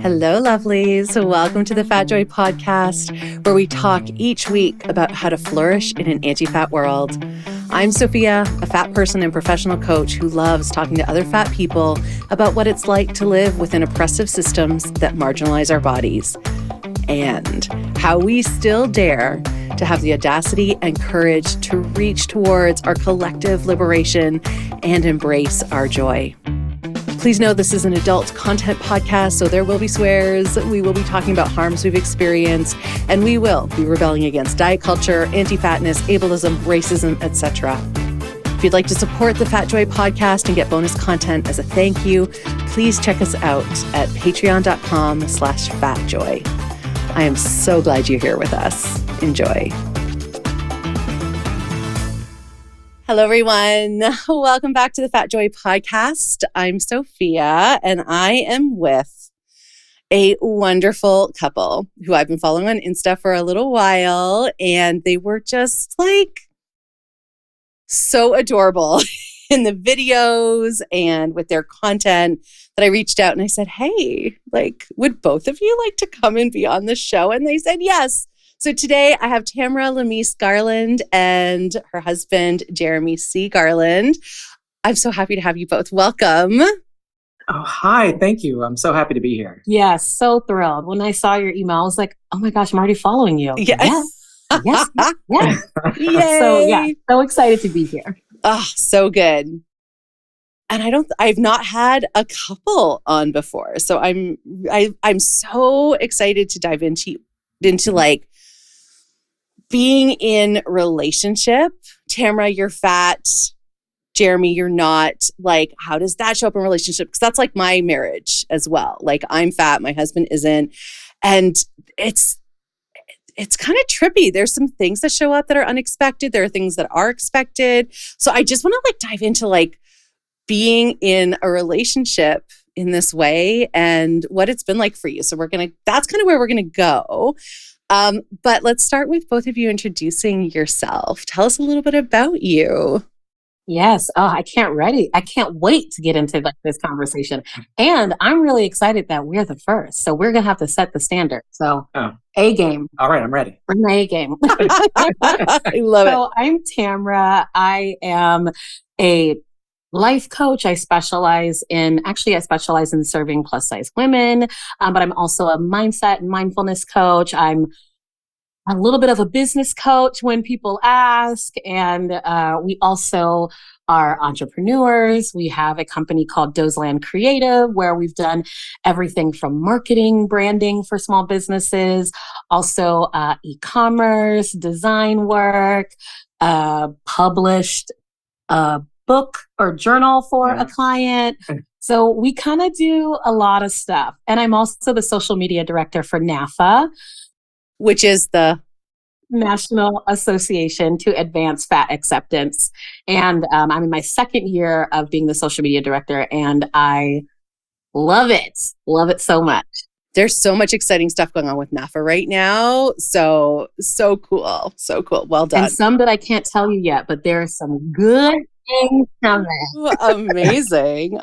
Hello, lovelies. Welcome to the Fat Joy podcast, where we talk each week about how to flourish in an anti-fat world. I'm Sophia, a fat person and professional coach who loves talking to other fat people about what it's like to live within oppressive systems that marginalize our bodies, and how we still dare to have the audacity and courage to reach towards our collective liberation and embrace our joy. Please know this is an adult content podcast, so there will be swears, we will be talking about harms we've experienced, and we will be rebelling against diet culture, anti-fatness, ableism, racism, etc. If you'd like to support the Fat Joy podcast and get bonus content as a thank you, please check us out at patreon.com/fatjoy. I am so glad you're here with us. Enjoy. Hello, everyone. Welcome back to the Fat Joy podcast. I'm Sophia, and I am with a wonderful couple who I've been following on Insta for a little while, and they were just like so adorable in the videos and with their content that I reached out and I said, hey, would both of you like to come and be on the show? And they said yes. So today I have Tamra Lamese Garland and her husband, Jeremy C. Garland. I'm so happy to have you both. Welcome. Oh, hi. Thank you. I'm so happy to be here. Yes, so thrilled. When I saw your email, I was like, oh my gosh, I'm already following you. Yes. Yes. Yay. So so excited to be here. Oh, so good. And I've not had a couple on before. So I'm so excited to dive into like being in relationship. Tamra, you're fat. Jeremy, you're not. Like, how does that show up in relationship? Because that's like my marriage as well. Like, I'm fat, my husband isn't. And it's kind of trippy. There's some things that show up that are unexpected. There are things that are expected. So I just want to dive into being in a relationship in this way and what it's been like for you. So that's kind of where we're going to go. But let's start with both of you introducing yourself. Tell us a little bit about you. Yes. Oh, I can't wait to get into this conversation. And I'm really excited that we're the first. So we're going to have to set the standard. So A game. All right. I'm ready. Bring my A game. I love it. So I'm Tamra. I am a life coach. I specialize in serving plus size women, but I'm also a mindset and mindfulness coach. I'm a little bit of a business coach when people ask. And we also are entrepreneurs. We have a company called Dozeland Creative, where we've done everything from marketing, branding for small businesses, also e-commerce, design work, published book or journal for a client. So we kind of do a lot of stuff. And I'm also the social media director for NAFA, which is the National Association to Advance Fat Acceptance. And I'm in my second year of being the social media director, and I love it. Love it so much. There's so much exciting stuff going on with NAFA right now. So cool. So cool. Well done. And some that I can't tell you yet, but there are some good things coming. Amazing.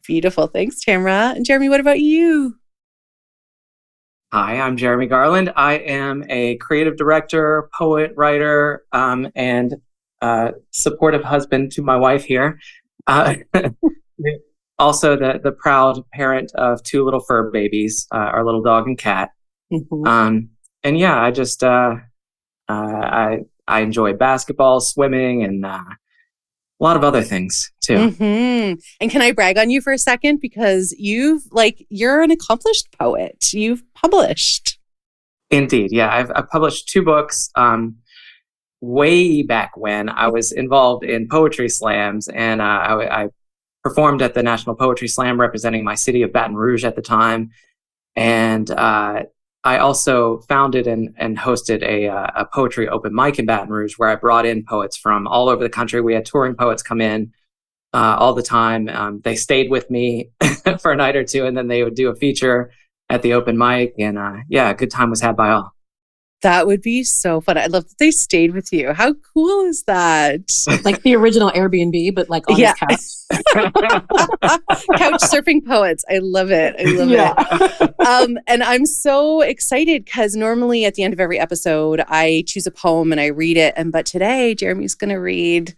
Beautiful. Thanks, Tamra. And Jeremy, what about you? Hi, I'm Jeremy Garland. I am a creative director, poet, writer, and supportive husband to my wife here. Also the proud parent of two little fur babies, our little dog and cat. Mm-hmm. And yeah, I just I enjoy basketball, swimming, and a lot of other things too. Mm-hmm. And can I brag on you for a second? Because you're an accomplished poet. You've published. Indeed. Yeah. I've published 2 books. Way back when I was involved in poetry slams, and I performed at the National Poetry Slam representing my city of Baton Rouge at the time. And I also founded and hosted a poetry open mic in Baton Rouge, where I brought in poets from all over the country. We had touring poets come in all the time. They stayed with me for a night or two, and then they would do a feature at the open mic. And a good time was had by all. That would be so fun. I love that they stayed with you. How cool is that? Like the original Airbnb, but on his couch. Couch surfing poets. I love it. I love it. And I'm so excited because normally at the end of every episode, I choose a poem and I read it. But today, Jeremy's going to read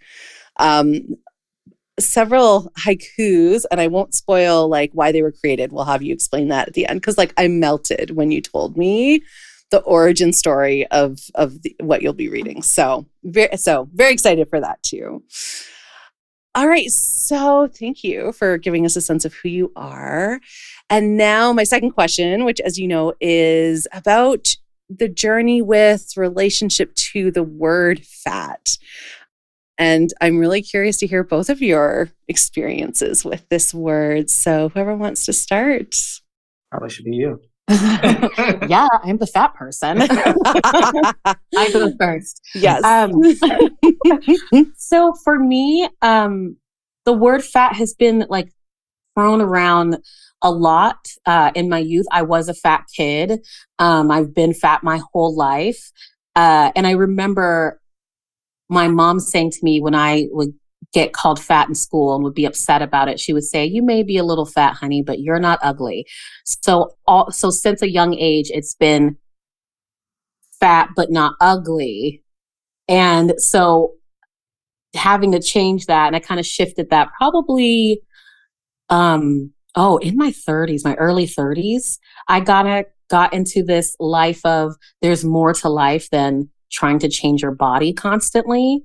several haikus, and I won't spoil like why they were created. We'll have you explain that at the end, because like I melted when you told me the origin story of what you'll be reading. So very excited for that too. All right. So thank you for giving us a sense of who you are. And now my second question, which, as you know, is about the journey with relationship to the word fat. And I'm really curious to hear both of your experiences with this word. So whoever wants to start. Probably should be you. Yeah, I'm the fat person. I go first. Yes. So for me, the word fat has been like thrown around a lot in my youth. I was a fat kid. I've been fat my whole life. And I remember my mom saying to me when I would get called fat in school and would be upset about it, she would say, "You may be a little fat, honey, but you're not ugly." So since a young age, it's been fat, but not ugly. And so having to change that, and I kind of shifted that probably, in my 30s, my early 30s, I got into this life of there's more to life than trying to change your body constantly.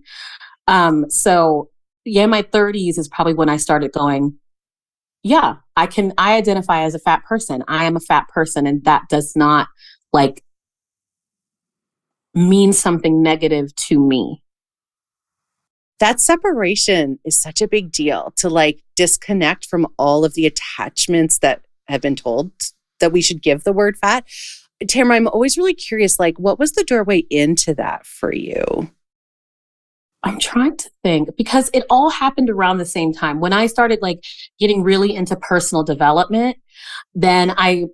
So yeah, my 30s is probably when I started going, yeah, I identify as a fat person. I am a fat person. And that does not like mean something negative to me. That separation is such a big deal, to like disconnect from all of the attachments that have been told that we should give the word fat. Tamra, I'm always really curious, like, what was the doorway into that for you? I'm trying to think, because it all happened around the same time. When I started like getting really into personal development, then I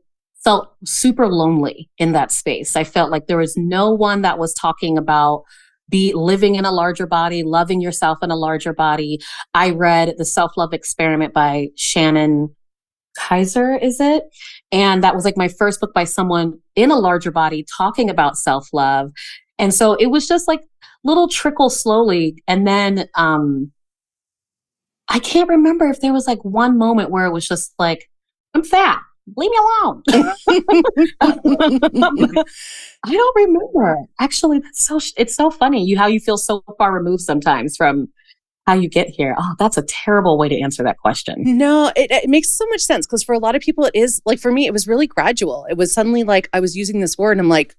felt super lonely in that space. I felt like there was no one that was talking about living in a larger body, loving yourself in a larger body. I read The Self-Love Experiment by Shannon Kaiser, is it? And that was like my first book by someone in a larger body talking about self-love. And so it was just like little trickle slowly. And then I can't remember if there was like one moment where it was just like, I'm fat, leave me alone. I don't remember. Actually, it's so funny how you feel so far removed sometimes from how you get here. Oh, that's a terrible way to answer that question. No, it makes so much sense, because for a lot of people, it is like, for me, it was really gradual. It was suddenly like I was using this word and I'm like,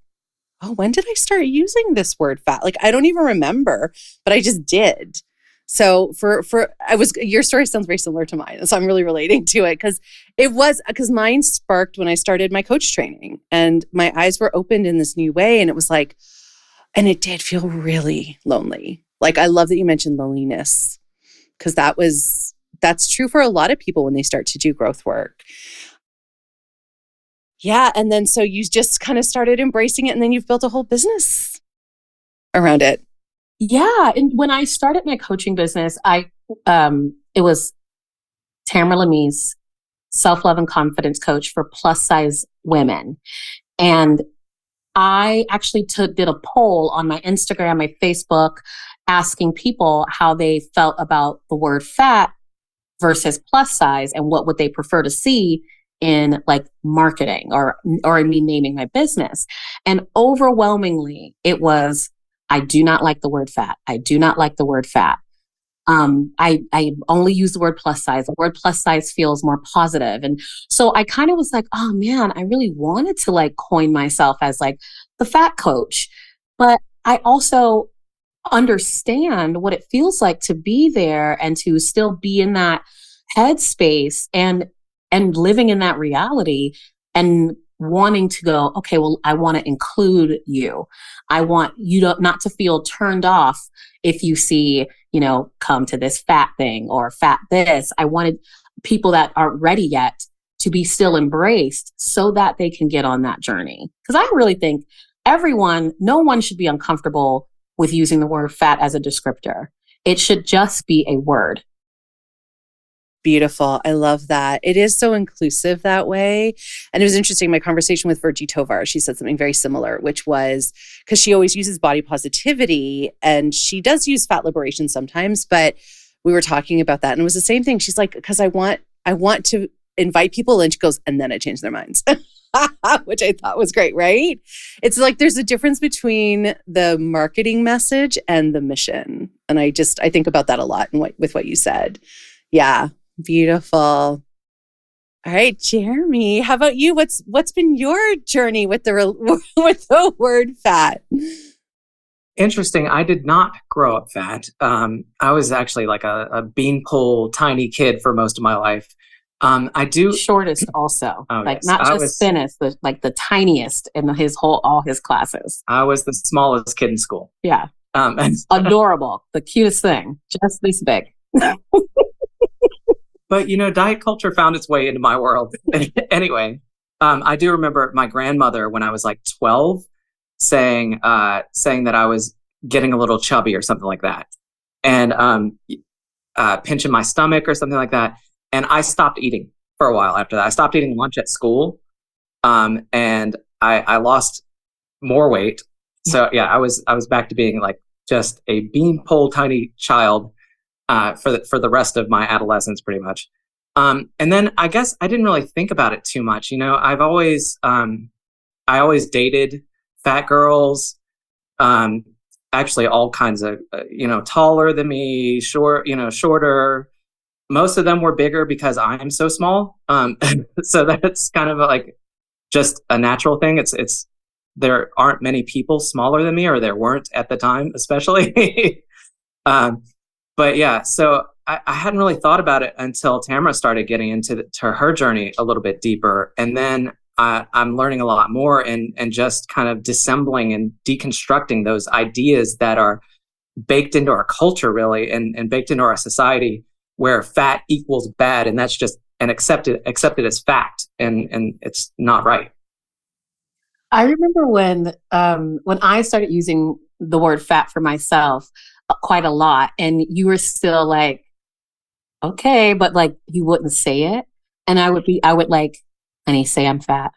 oh, when did I start using this word fat? Like, I don't even remember, but I just did. So your story sounds very similar to mine. So I'm really relating to it, because mine sparked when I started my coach training and my eyes were opened in this new way. And it was like, and it did feel really lonely. Like, I love that you mentioned loneliness, because that's true for a lot of people when they start to do growth work. Yeah. And then so you just kind of started embracing it, and then you've built a whole business around it. Yeah. And when I started my coaching business, it was Tamra Lamese, self-love and confidence coach for plus size women. And I actually did a poll on my Instagram, my Facebook, asking people how they felt about the word fat versus plus size and what would they prefer to see in like marketing or in me naming my business. And overwhelmingly, it was, I do not like the word fat. I do not like the word fat. I only use the word plus size. The word plus size feels more positive. And so I kind of was like, oh man, I really wanted to like coin myself as like the fat coach. But I also understand what it feels like to be there and to still be in that headspace and living in that reality and wanting to go, okay, well, I want to include you. I want you not to feel turned off if you see, come to this fat thing or fat this. I wanted people that aren't ready yet to be still embraced so that they can get on that journey. Because I really think no one should be uncomfortable with using the word fat as a descriptor. It should just be a word. Beautiful. I love that. It is so inclusive that way. And it was interesting, my conversation with Virgie Tovar, she said something very similar, which was because she always uses body positivity and she does use fat liberation sometimes, but we were talking about that and it was the same thing. She's like, because I want to invite people, and she goes, and then I change their minds. Which I thought was great, right? It's like there's a difference between the marketing message and the mission. And I think about that a lot with what you said. Yeah, beautiful. All right, Jeremy, how about you? What's been your journey with the word fat? Interesting. I did not grow up fat. I was actually like a beanpole tiny kid for most of my life. I do shortest also, yes. Not just thinnest, but like the tiniest in all his classes. I was the smallest kid in school. Yeah. Adorable. The cutest thing. Just this big. But, diet culture found its way into my world. Anyway, I do remember my grandmother when I was like 12 saying that I was getting a little chubby or something like that. And pinching my stomach or something like that. And I stopped eating for a while after that. I stopped eating lunch at school. And I lost more weight. So yeah, I was back to being like just a beanpole tiny child for the rest of my adolescence, pretty much. And then I guess I didn't really think about it too much. I always dated fat girls, actually all kinds of, taller than me, shorter. Most of them were bigger because I'm so small. So that's kind of like just a natural thing. It's there aren't many people smaller than me, or there weren't at the time, especially. But yeah, so I hadn't really thought about it until Tamra started getting into her journey a little bit deeper. And then I'm learning a lot more and just kind of dissembling and deconstructing those ideas that are baked into our culture, really, and baked into our society, where fat equals bad, and that's just accepted as fact, and it's not right. I remember when I started using the word fat for myself quite a lot, and you were still like, okay, but like you wouldn't say it, and I would like, honey, say I'm fat.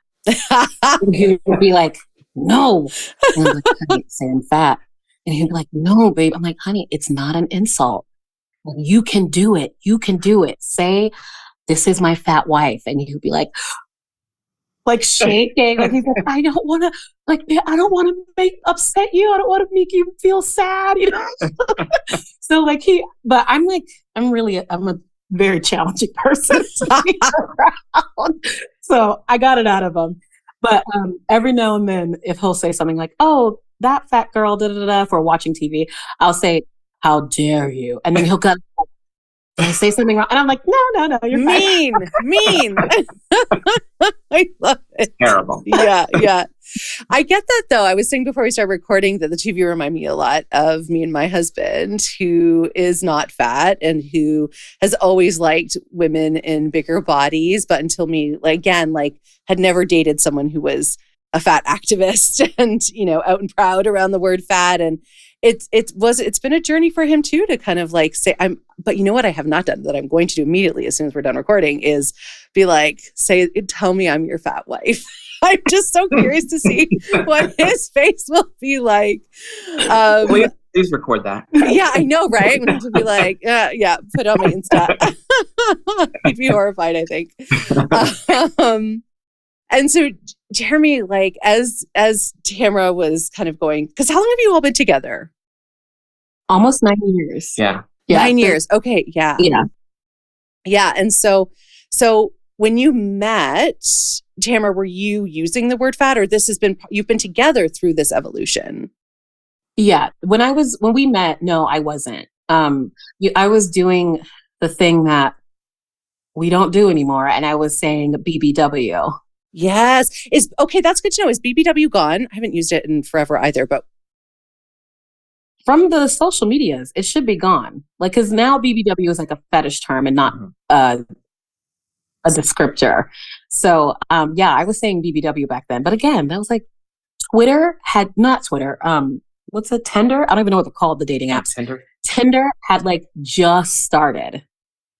And he would be like, no, and I'm like, honey, say I'm fat, and he'd be like, no, babe. I'm like, honey, it's not an insult. You can do it. You can do it. Say, this is my fat wife. And you'd be like shaking. Like he's like, I don't want to upset you. I don't want to make you feel sad, So but I'm a very challenging person to be around. So I got it out of him. But every now and then, if he'll say something like, oh, that fat girl, if we're watching TV, I'll say, how dare you? And then he'll go, did I say something wrong? And I'm like, no, you're mean. I love it. Terrible. Yeah. I get that though. I was saying before we started recording that the two of you remind me a lot of me and my husband, who is not fat and who has always liked women in bigger bodies, but until me, had never dated someone who was a fat activist and, out and proud around the word fat. And it's been a journey for him too, to kind of like say, but you know what I have not done that I'm going to do immediately as soon as we're done recording is be like, tell me I'm your fat wife. I'm just so curious to see what his face will be like. Please record that. Yeah, I know, right? I'm going to be like, yeah, put it on my Insta. He'd be horrified, I think. And so, Jeremy, like as Tamra was kind of going, because how long have you all been together? Almost 9 years. Yeah. 9 years. Okay. Yeah. Yeah. Yeah. And so when you met, Tamra, were you using the word fat, or you've been together through this evolution? Yeah. When we met, no, I wasn't. I was doing the thing that we don't do anymore. And I was saying BBW. Yes. That's good to know. Is BBW gone? I haven't used it in forever either, but from the social medias, it should be gone. Like, cause now BBW is like a fetish term and not a descriptor. So, I was saying BBW back then, but again, that was like not Twitter. What's it? Tinder? I don't even know what they're called, the dating apps. Tinder. Tinder had like just started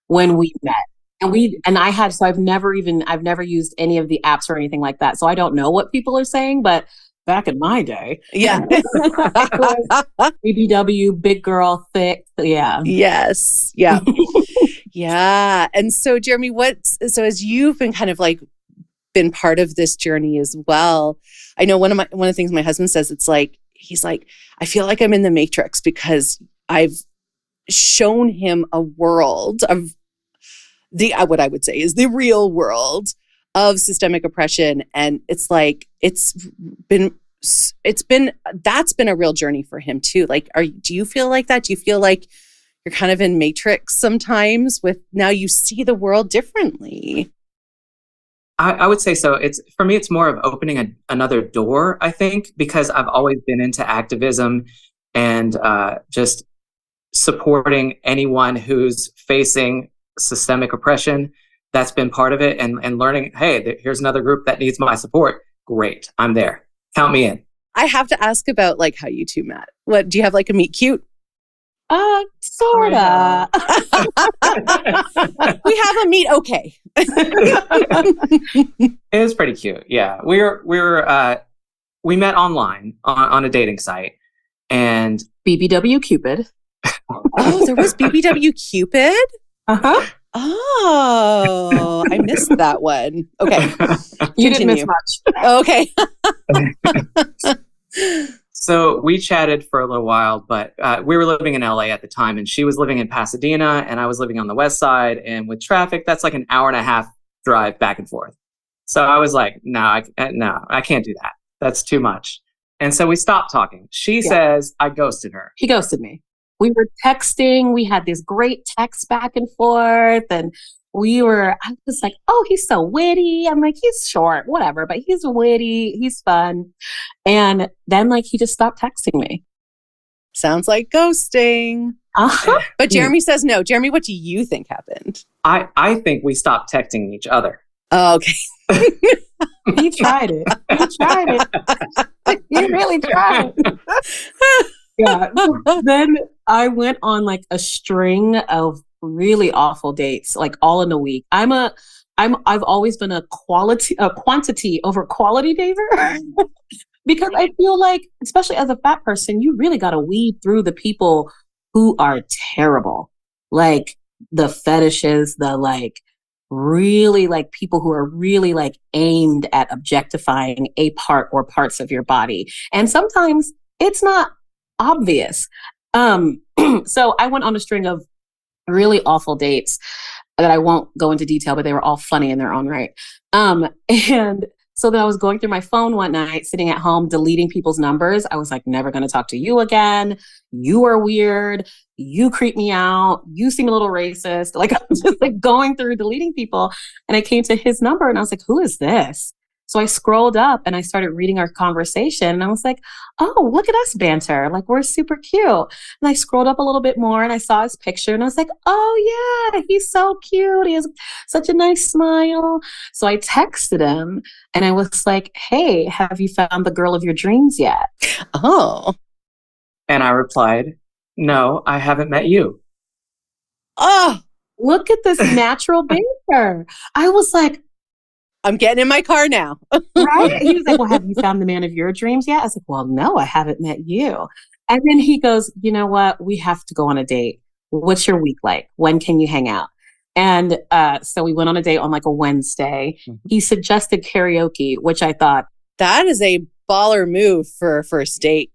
when we met. So I've never used any of the apps or anything like that. So I don't know what people are saying, but back in my day, Yeah. BBW, big girl, thick. Yeah. Yes. Yeah. Yeah. And so Jeremy, so as you've been kind of like been part of this journey as well, I know one of the things my husband says, it's like, he's like, I feel like I'm in the Matrix because I've shown him a world of what I would say is the real world of systemic oppression. And it's like, that's been a real journey for him too. Like, do you feel like that? Do you feel like you're kind of in Matrix sometimes with now you see the world differently? I would say so. For me, it's more of opening another door, I think, because I've always been into activism and just supporting anyone who's facing systemic oppression. That's been part of it. And learning, hey, here's another group that needs my support. Great. I'm there. Count me in. I have to ask about like how you two met. What, do you have like a meet cute? Sorta. We have a meet okay. It was pretty cute. Yeah. We met online on a dating site and BBW Cupid. Oh, there was BBW Cupid? Uh-huh. Oh, I missed that one. Okay. You didn't miss much. Okay. So we chatted for a little while, but we were living in LA at the time, and she was living in Pasadena, and I was living on the west side. And with traffic, that's like an hour and a half drive back and forth. So I was like, no, I can't do that. That's too much. And so we stopped talking. She says I ghosted her. He ghosted me. We were texting. We had this great text back and forth, and I was like, oh, he's so witty. I'm like, he's short, whatever, but he's witty. He's fun. And then like, he just stopped texting me. Sounds like ghosting. Uh-huh. But Jeremy says no. Jeremy, what do you think happened? I think we stopped texting each other. Oh, okay. He tried it. He really tried. Yeah. Then I went on like a string of really awful dates, like all in a week. I've always been a quantity over quality dater because I feel like, especially as a fat person, you really got to weed through the people who are terrible, like the fetishes, the like really like people who are really like aimed at objectifying a part or parts of your body, and sometimes it's not obvious. So I went on a string of really awful dates that I won't go into detail, but they were all funny in their own right. And so then I was going through my phone one night, sitting at home, deleting people's numbers. I was like, never going to talk to you again. You are weird. You creep me out. You seem a little racist. Like I was just like going through deleting people. And I came to his number and I was like, who is this? So I scrolled up and I started reading our conversation and I was like, oh, look at us banter. Like we're super cute. And I scrolled up a little bit more and I saw his picture and I was like, oh yeah, he's so cute. He has such a nice smile. So I texted him and I was like, hey, have you found the girl of your dreams yet? Oh. And I replied, no, I haven't met you. Oh, look at this natural banter. I was like, I'm getting in my car now. Right? He was like, well, have you found the man of your dreams yet? I was like, well, no, I haven't met you. And then he goes, you know what? We have to go on a date. What's your week like? When can you hang out? And so we went on a date on like a Wednesday. Mm-hmm. He suggested karaoke, which I thought. That is a baller move for a first date.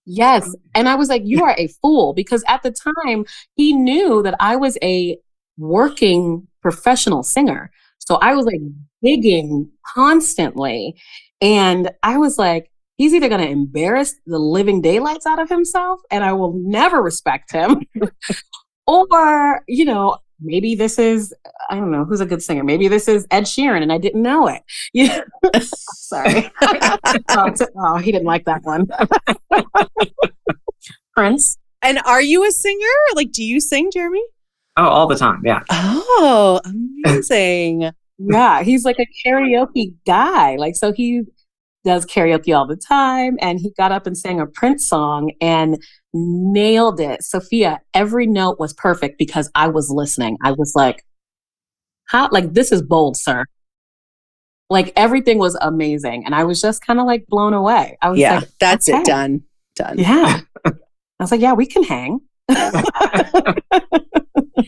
Yes. And I was like, you are a fool. Because at the time, he knew that I was a working professional singer. So I was like digging constantly. And I was like, he's either going to embarrass the living daylights out of himself and I will never respect him. Or, you know, maybe this is, I don't know, who's a good singer? Maybe this is Ed Sheeran and I didn't know it. Yeah. Sorry. Oh, he didn't like that one. Prince. And are you a singer? Like, do you sing, Jeremy? Oh, all the time. Yeah. Oh, amazing. Yeah. He's like a karaoke guy. Like, so he does karaoke all the time. And he got up and sang a Prince song and nailed it. Sophia, every note was perfect because I was listening. I was like, how, like, this is bold, sir. Like, everything was amazing. And I was just kind of like blown away. I was like, that's okay. it. Done. Yeah. I was like, yeah, we can hang.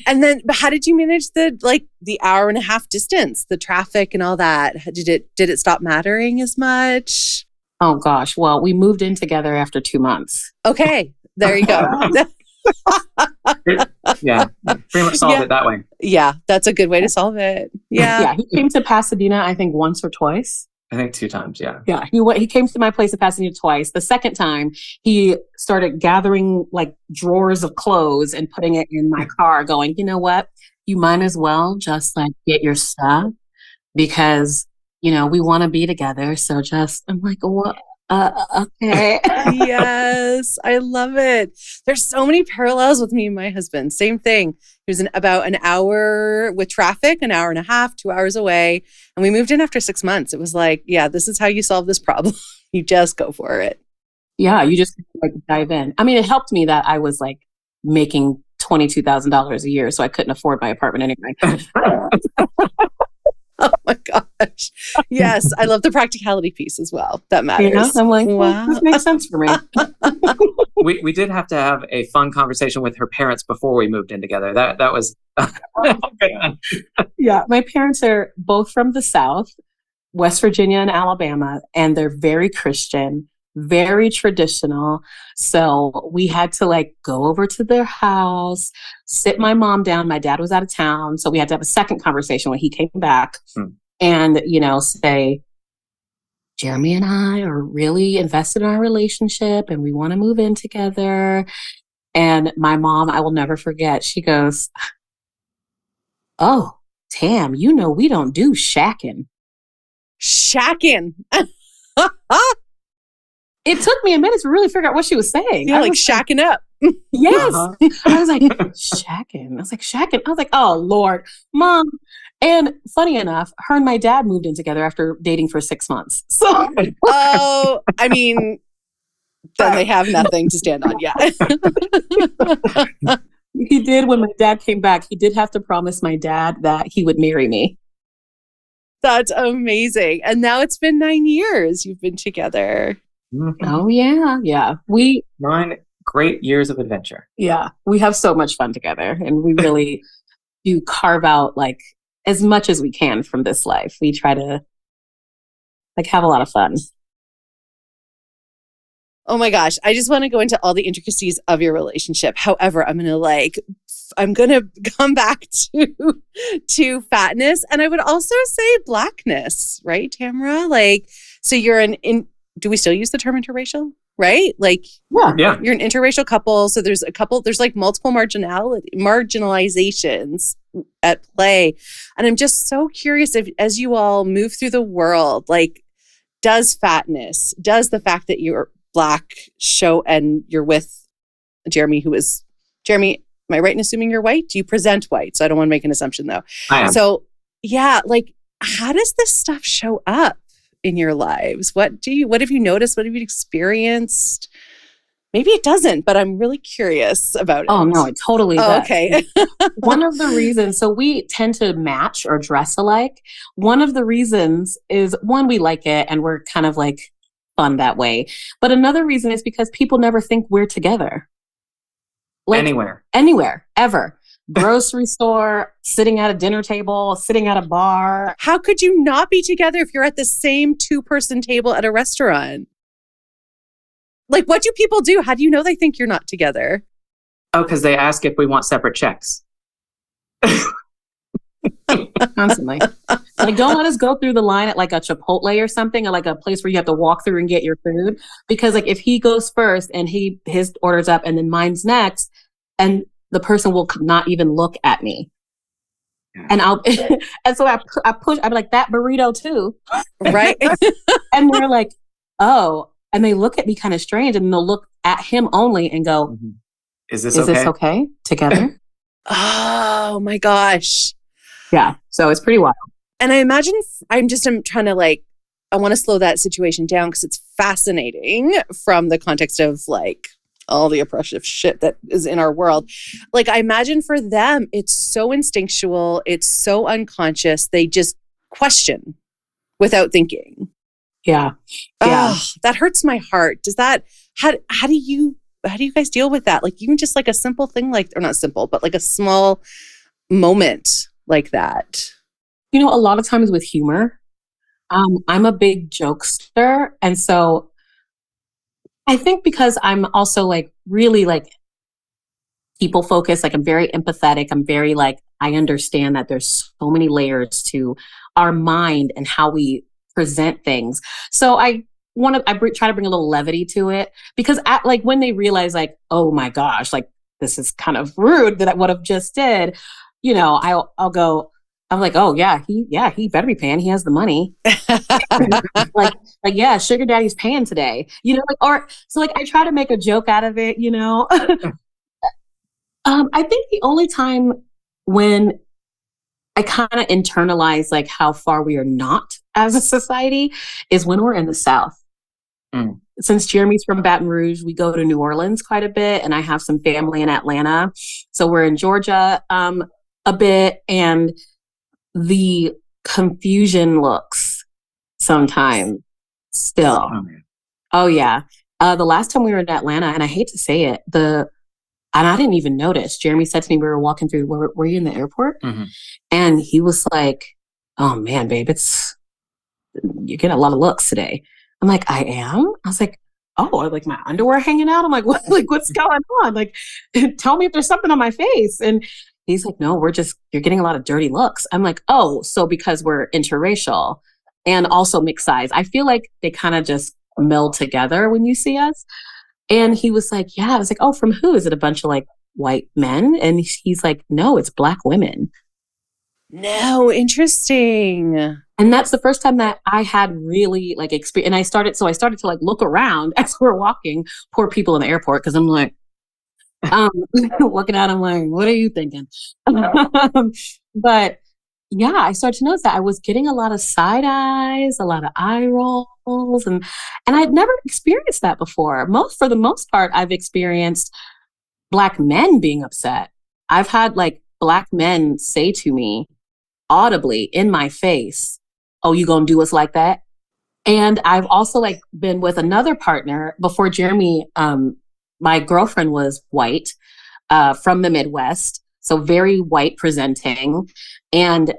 And then, but how did you manage the hour and a half distance, the traffic and all that? Did it stop mattering as much? Oh gosh. Well, we moved in together after 2 months. Okay. There you go. Yeah. Pretty much solved it that way. Yeah. That's a good way to solve it. Yeah. Yeah. He came to Pasadena, I think once or twice. I think 2 times. Yeah. Yeah. He came to my place in Pasadena twice. The second time he started gathering like drawers of clothes and putting it in my car going, you know what? You might as well just like get your stuff because, you know, we want to be together. So I'm like, what? Okay. Yes. I love it. There's so many parallels with me and my husband. Same thing. He was about an hour with traffic, an hour and a half, 2 hours away. And we moved in after 6 months. It was like, yeah, this is how you solve this problem. You just go for it. Yeah. You just like dive in. I mean, it helped me that I was like making $22,000 a year. So I couldn't afford my apartment anyway. Oh my gosh. Yes. I love the practicality piece as well. That matters. You know? I'm like, wow. This makes sense for me. We did have to have a fun conversation with her parents before we moved in together. That was Yeah. My parents are both from the South, West Virginia and Alabama, and they're very Christian, very traditional. So we had to like go over to their house, sit my mom down. My dad was out of town. So we had to have a second conversation when he came back and, you know, say, Jeremy and I are really invested in our relationship and we want to move in together. And my mom, I will never forget, she goes, oh, Tam, you know, we don't do shacking. Shacking. It took me a minute to really figure out what she was saying. Yeah, like shacking up. Yes. I was like, shacking. I was like, shacking. I was like, oh, Lord, Mom. And funny enough, her and my dad moved in together after dating for 6 months. So, oh, I mean, then they have nothing to stand on. Yeah. He did, when my dad came back, he did have to promise my dad that he would marry me. That's amazing. And now it's been 9 years you've been together. Mm-hmm. Oh, yeah. Yeah. 9 great years of adventure. Yeah. We have so much fun together. And we really do carve out like as much as we can from this life. We try to like have a lot of fun. Oh my gosh. I just want to go into all the intricacies of your relationship. However, I'm going to come back to fatness. And I would also say blackness, right, Tamra? Like, so you're do we still use the term interracial? Right? Like, yeah. You're an interracial couple. So there's like multiple marginalizations at play. And I'm just so curious if, as you all move through the world, like, does the fact that you're Black show and you're with Jeremy, am I right in assuming you're white? Do you present white? So I don't want to make an assumption though. I am. So yeah, like, how does this stuff show up in your lives? What have you noticed? What have you experienced? Maybe it doesn't, but I'm really curious about it. Oh no, it totally does. Okay. One of the reasons, so we tend to match or dress alike. One of the reasons is, one, we like it and we're kind of like fun that way. But another reason is because people never think we're together. Like, anywhere, ever. Grocery store, sitting at a dinner table, sitting at a bar. How could you not be together if you're at the same 2-person table at a restaurant? Like, what do people do? How do you know they think you're not together? Oh, because they ask if we want separate checks. Constantly. Like, don't let us go through the line at like a Chipotle or something, or like a place where you have to walk through and get your food. Because like if he goes first and his order's up and then mine's next, and the person will not even look at me. And and so I push, I'm like, that burrito too. Right. And they're like, oh, and they look at me kind of strange and they'll look at him only and go, Is this okay together? Oh my gosh. Yeah. So it's pretty wild. And I imagine I'm trying to like, I want to slow that situation down because it's fascinating from the context of like all the oppressive shit that is in our world. Like, I imagine for them, it's so instinctual. It's so unconscious. They just question without thinking. Yeah. Oh, that hurts my heart. Does that, how do you guys deal with that? Like, even just like a simple thing, like, or not simple, but like a small moment like that. You know, a lot of times with humor, I'm a big jokester. And so I think because I'm also like really like people focused, like I'm very empathetic. I'm very like, I understand that there's so many layers to our mind and how we present things. So I try to bring a little levity to it, because like when they realize like, oh my gosh, like this is kind of rude that I would have just did, you know, I'm like, oh yeah, he better be paying. He has the money. like yeah, sugar daddy's paying today, you know, like, or so like I try to make a joke out of it, you know. I think the only time when I kind of internalize like how far we are not as a society is when we're in the South. Since Jeremy's from Baton Rouge, we go to New Orleans quite a bit, and I have some family in Atlanta. So we're in Georgia a bit, and the confusion looks sometimes still. Oh yeah. The last time we were in Atlanta, and I hate to say it, and I didn't even notice. Jeremy said to me, we were walking through, were you in the airport? Mm-hmm. And he was like, oh man, babe, you're getting a lot of looks today. I'm like, I am? I was like, oh, like my underwear hanging out? I'm like, what? Like, what's going on? Like, tell me if there's something on my face. And he's like, no, you're getting a lot of dirty looks. I'm like, oh, so because we're interracial and also mixed size. I feel like they kind of just meld together when you see us. And he was like, yeah. I was like, oh, from who? Is it a bunch of like white men? And he's like, no, it's Black women. No, interesting. And that's the first time that I had really like experience. And I started to like look around as we're walking, poor people in the airport. Cause I'm like, looking at them like, what are you thinking? But yeah, I started to notice that I was getting a lot of side eyes, a lot of eye rolls, and I'd never experienced that before. For the most part, I've experienced Black men being upset. I've had like Black men say to me audibly in my face, oh, you gonna do us like that? And I've also like been with another partner before Jeremy. My girlfriend was white, from the Midwest. So very white presenting. And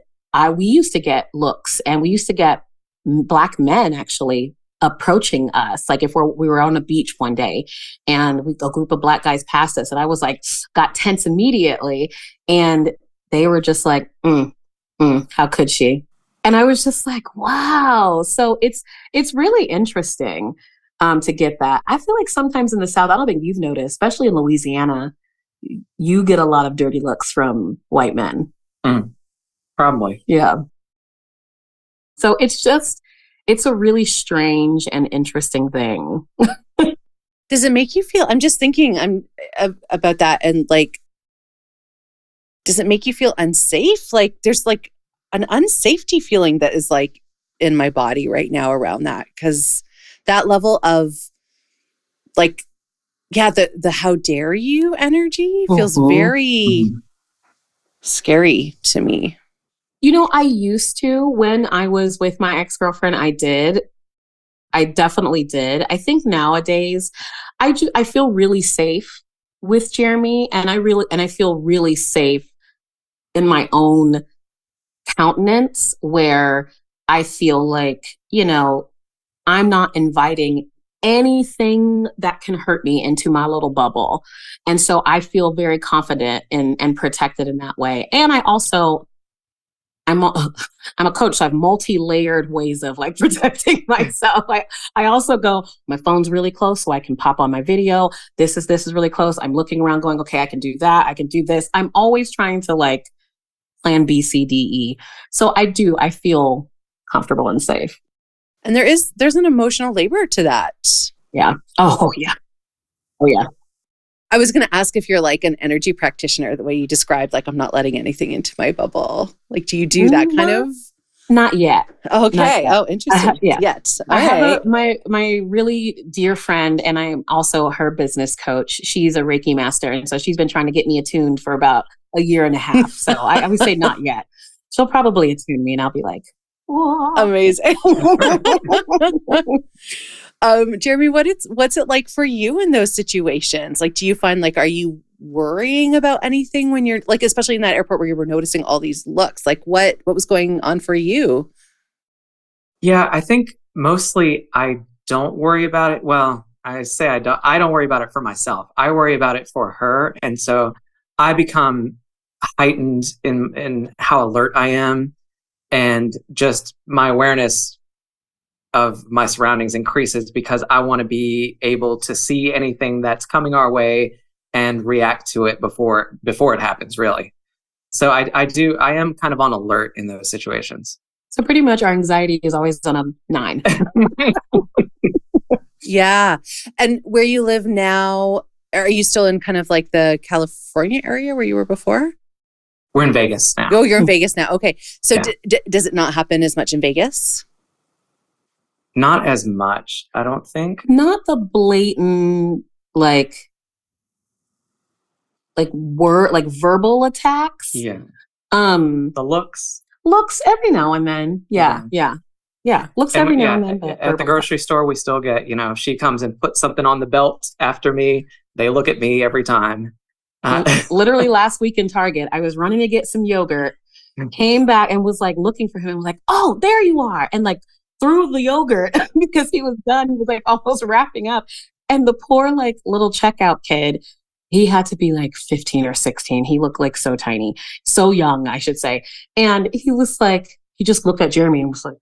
we used to get looks, and we used to get Black men actually approaching us. Like if we were on a beach one day and a group of Black guys passed us, and I was like, got tense immediately. And they were just like, how could she? And I was just like, wow. So it's really interesting to get that. I feel like sometimes in the South, I don't think you've noticed, especially in Louisiana, you get a lot of dirty looks from white men. Probably. Yeah. So it's a really strange and interesting thing. Does it make you feel, I'm just thinking about that, and like, does it make you feel unsafe? Like there's like an unsafety feeling that is like in my body right now around that. Cause that level of like, yeah, the how dare you energy feels very scary to me. You know, I used to, when I was with my ex-girlfriend, I definitely did. I think nowadays I feel really safe with Jeremy, and I feel really safe in my own countenance, where I feel like, you know, I'm not inviting anything that can hurt me into my little bubble. And so I feel very confident and protected in that way. And I'm a coach, so I have multi-layered ways of like protecting myself. I also go, my phone's really close, so I can pop on my video. This is really close. I'm looking around going, okay, I can do that. I can do this. I'm always trying to like plan B, C, D, E. So I feel comfortable and safe. And there's an emotional labor to that. Yeah. Oh yeah. Oh yeah. I was going to ask if you're like an energy practitioner, the way you described, like, I'm not letting anything into my bubble. Like, do you do that kind of? Not yet. Okay. Not yet. Oh, interesting. Yeah. Yet. I All have right. my really dear friend, and I'm also her business coach. She's a Reiki master, and so she's been trying to get me attuned for about a year and a half. So I would say not yet. She'll probably attune me, and I'll be like, "Whoa." Amazing. Jeremy, what's it like for you in those situations? Like, do you find like, are you worrying about anything when you're like, especially in that airport where you were noticing all these looks? Like, what was going on for you? Yeah, I think mostly I don't worry about it. Well, I don't worry about it for myself. I worry about it for her. And so I become heightened in how alert I am, and just my awareness of my surroundings increases because I want to be able to see anything that's coming our way and react to it before it happens, really. So I am kind of on alert in those situations. So pretty much our anxiety is always on a 9. Yeah. And where you live now, are you still in kind of like the California area where you were before? We're in Vegas now. Oh, you're in Vegas now. Okay. So Yeah. does it not happen as much in Vegas? Not as much, I don't think. Not the blatant like verbal attacks. Yeah. The looks every now and then. Yeah. Looks every now and then. But at the grocery store, we still get, she comes and puts something on the belt after me. They look at me every time. Literally last week in Target, I was running to get some yogurt, came back and was like looking for him and was like, "Oh, there you are." And like threw the yogurt because he was done. He was like almost wrapping up. And the poor like little checkout kid, he had to be like 15 or 16. He looked like so tiny, so young, I should say. And he was like, he just looked at Jeremy and was like,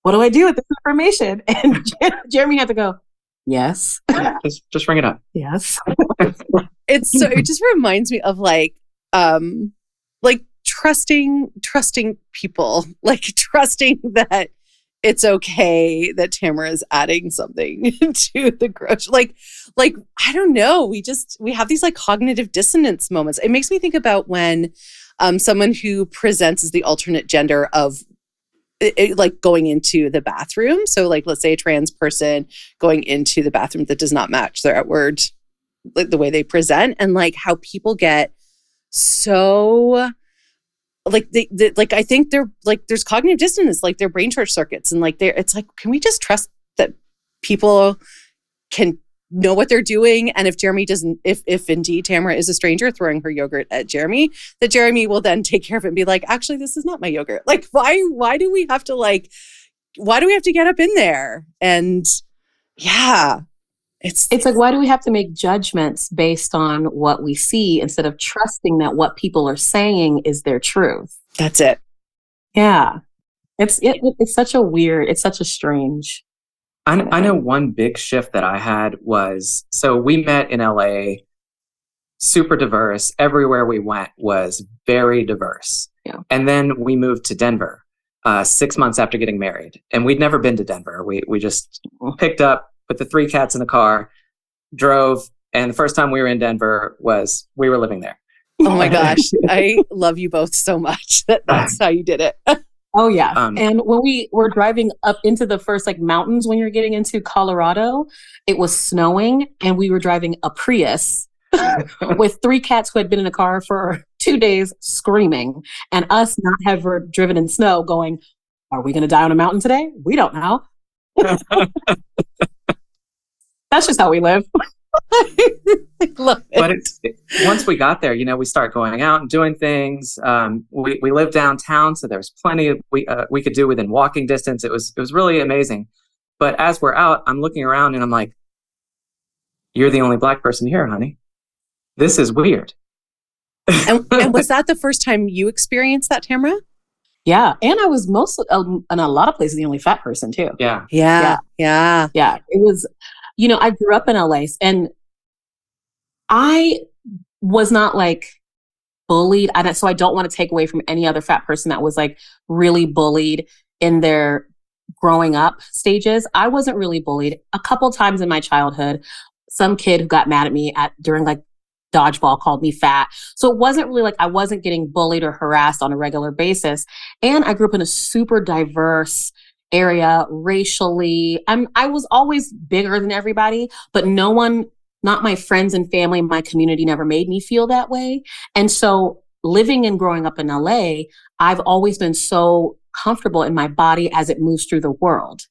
"What do I do with this information?" And Jeremy had to go, "Yes." Just bring it up. Yes. It just reminds me of like trusting people, like trusting that it's okay that Tamra is adding something to the grocery. Like, I don't know. We have these like cognitive dissonance moments. It makes me think about when someone who presents as the alternate gender of like going into the bathroom. So like, let's say a trans person going into the bathroom that does not match their outward, like the way they present, and like how people get so like like I think they're like there's cognitive dissonance, like their brain short circuits, and like it's like, can we just trust that people can know what they're doing? And if Jeremy doesn't, if indeed Tamra is a stranger throwing her yogurt at Jeremy, that Jeremy will then take care of it and be like, actually, this is not my yogurt. Like, why do we have to get up in there? And yeah, it's like, why do we have to make judgments based on what we see instead of trusting that what people are saying is their truth? That's it. Yeah. It's such a strange. I know one big shift that I had was, so we met in LA, super diverse. Everywhere we went was very diverse. Yeah. And then we moved to Denver 6 months after getting married. And we'd never been to Denver. We just picked up, put the 3 cats in the car, drove. And the first time we were in Denver was we were living there. Oh my gosh. I love you both so much. That's how you did it. Oh yeah. And when we were driving up into the first like mountains, when you're getting into Colorado, it was snowing and we were driving a Prius with 3 cats who had been in the car for 2 days screaming, and us not ever driven in snow going, "Are we going to die on a mountain today? We don't know." That's just how we live. I love it. But once we got there, we start going out and doing things. We live downtown, so there was plenty of we could do within walking distance. It was really amazing. But as we're out, I'm looking around and I'm like, "You're the only Black person here, honey. This is weird." And was that the first time you experienced that, Tamra? Yeah, and I was mostly in a lot of places the only fat person too. Yeah. It was. I grew up in LA, and I was not like bullied. So I don't want to take away from any other fat person that was like really bullied in their growing up stages. I wasn't really bullied. A couple times in my childhood, some kid who got mad at me during like dodgeball called me fat. So it wasn't really like I wasn't getting bullied or harassed on a regular basis. And I grew up in a super diverse area racially. I was always bigger than everybody, but no one, not my friends and family, my community never made me feel that way. And so living and growing up in LA, I've always been so comfortable in my body as it moves through the world.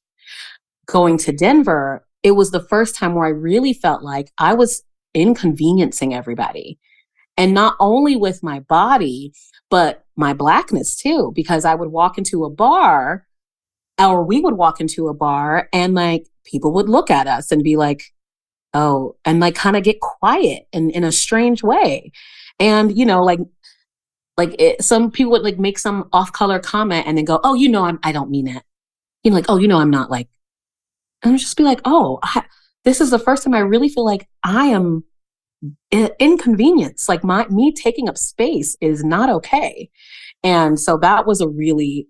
Going to Denver, it was the first time where I really felt like I was inconveniencing everybody. And not only with my body, but my Blackness too, because I would walk into a bar, or we would walk into a bar, and like people would look at us and be like, oh, and like kind of get quiet in a strange way. And, you know, some people would like make some off-color comment and then go, oh, you know, I don't mean that. You know, like, oh, you know, I'm not like, and I'd just be like, oh, this is the first time I really feel like I am inconvenienced. Like me taking up space is not okay. And so that was a really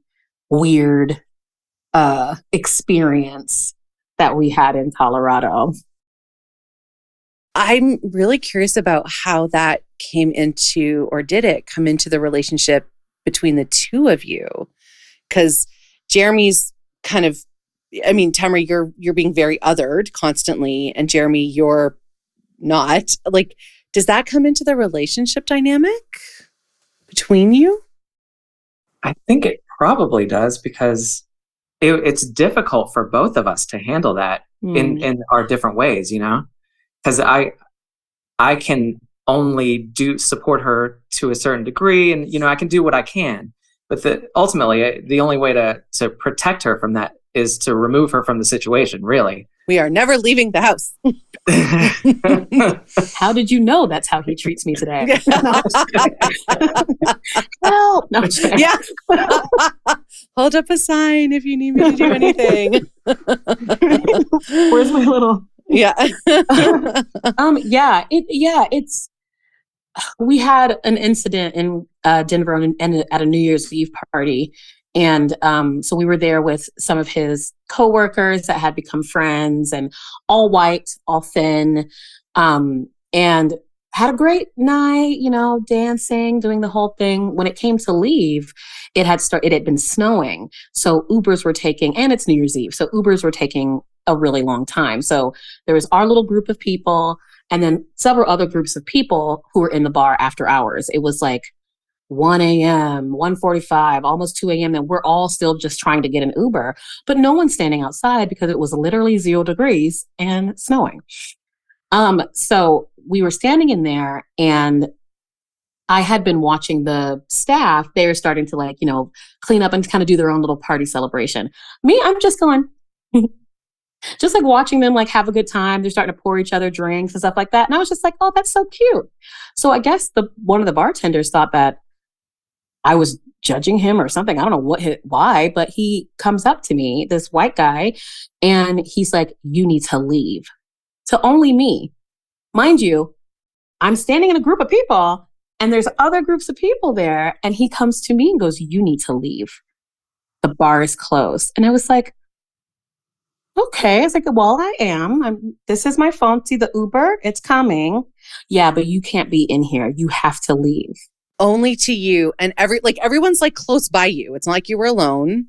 weird experience that we had in Colorado. I'm really curious about how that came into, or did it come into the relationship between the two of you? Because Jeremy's kind of, I mean, Tamra, you're being very othered constantly, and Jeremy, you're not. Like, does that come into the relationship dynamic between you? I think it probably does, because it's difficult for both of us to handle that in our different ways, you know? Because I can only support her to a certain degree, and you know, I can do what I can, but ultimately the only way to protect her from that is to remove her from the situation. Really, we are never leaving the house. How did you know that's how he treats me today? Well, no, yeah. Hold up a sign if you need me to do anything. Where's my little? Yeah. It's we had an incident in Denver at a New Year's Eve party. And so we were there with some of his coworkers that had become friends, and all white, all thin, and had a great night, you know, dancing, doing the whole thing. When it came to leave, it had been snowing. So Ubers were taking, and it's New Year's Eve, so Ubers were taking a really long time. So there was our little group of people, and then several other groups of people who were in the bar after hours. It was like 1 a.m., 1:45, almost 2 a.m. And we're all still just trying to get an Uber, but no one's standing outside because it was literally 0 degrees and snowing. So we were standing in there, and I had been watching the staff. They were starting to like, you know, clean up and kind of do their own little party celebration. Me, I'm just going, just like watching them like have a good time. They're starting to pour each other drinks and stuff like that. And I was just like, oh, that's so cute. So I guess one of the bartenders thought that I was judging him or something. I don't know why, but he comes up to me, this white guy, and he's like, you need to leave. To only me. Mind you, I'm standing in a group of people, and there's other groups of people there. And he comes to me and goes, you need to leave. The bar is closed. And I was like, okay. I was like, well, I am. This is my phone. See the Uber? It's coming. Yeah, but you can't be in here. You have to leave. Only to you, and everyone's like close by you. It's not like you were alone.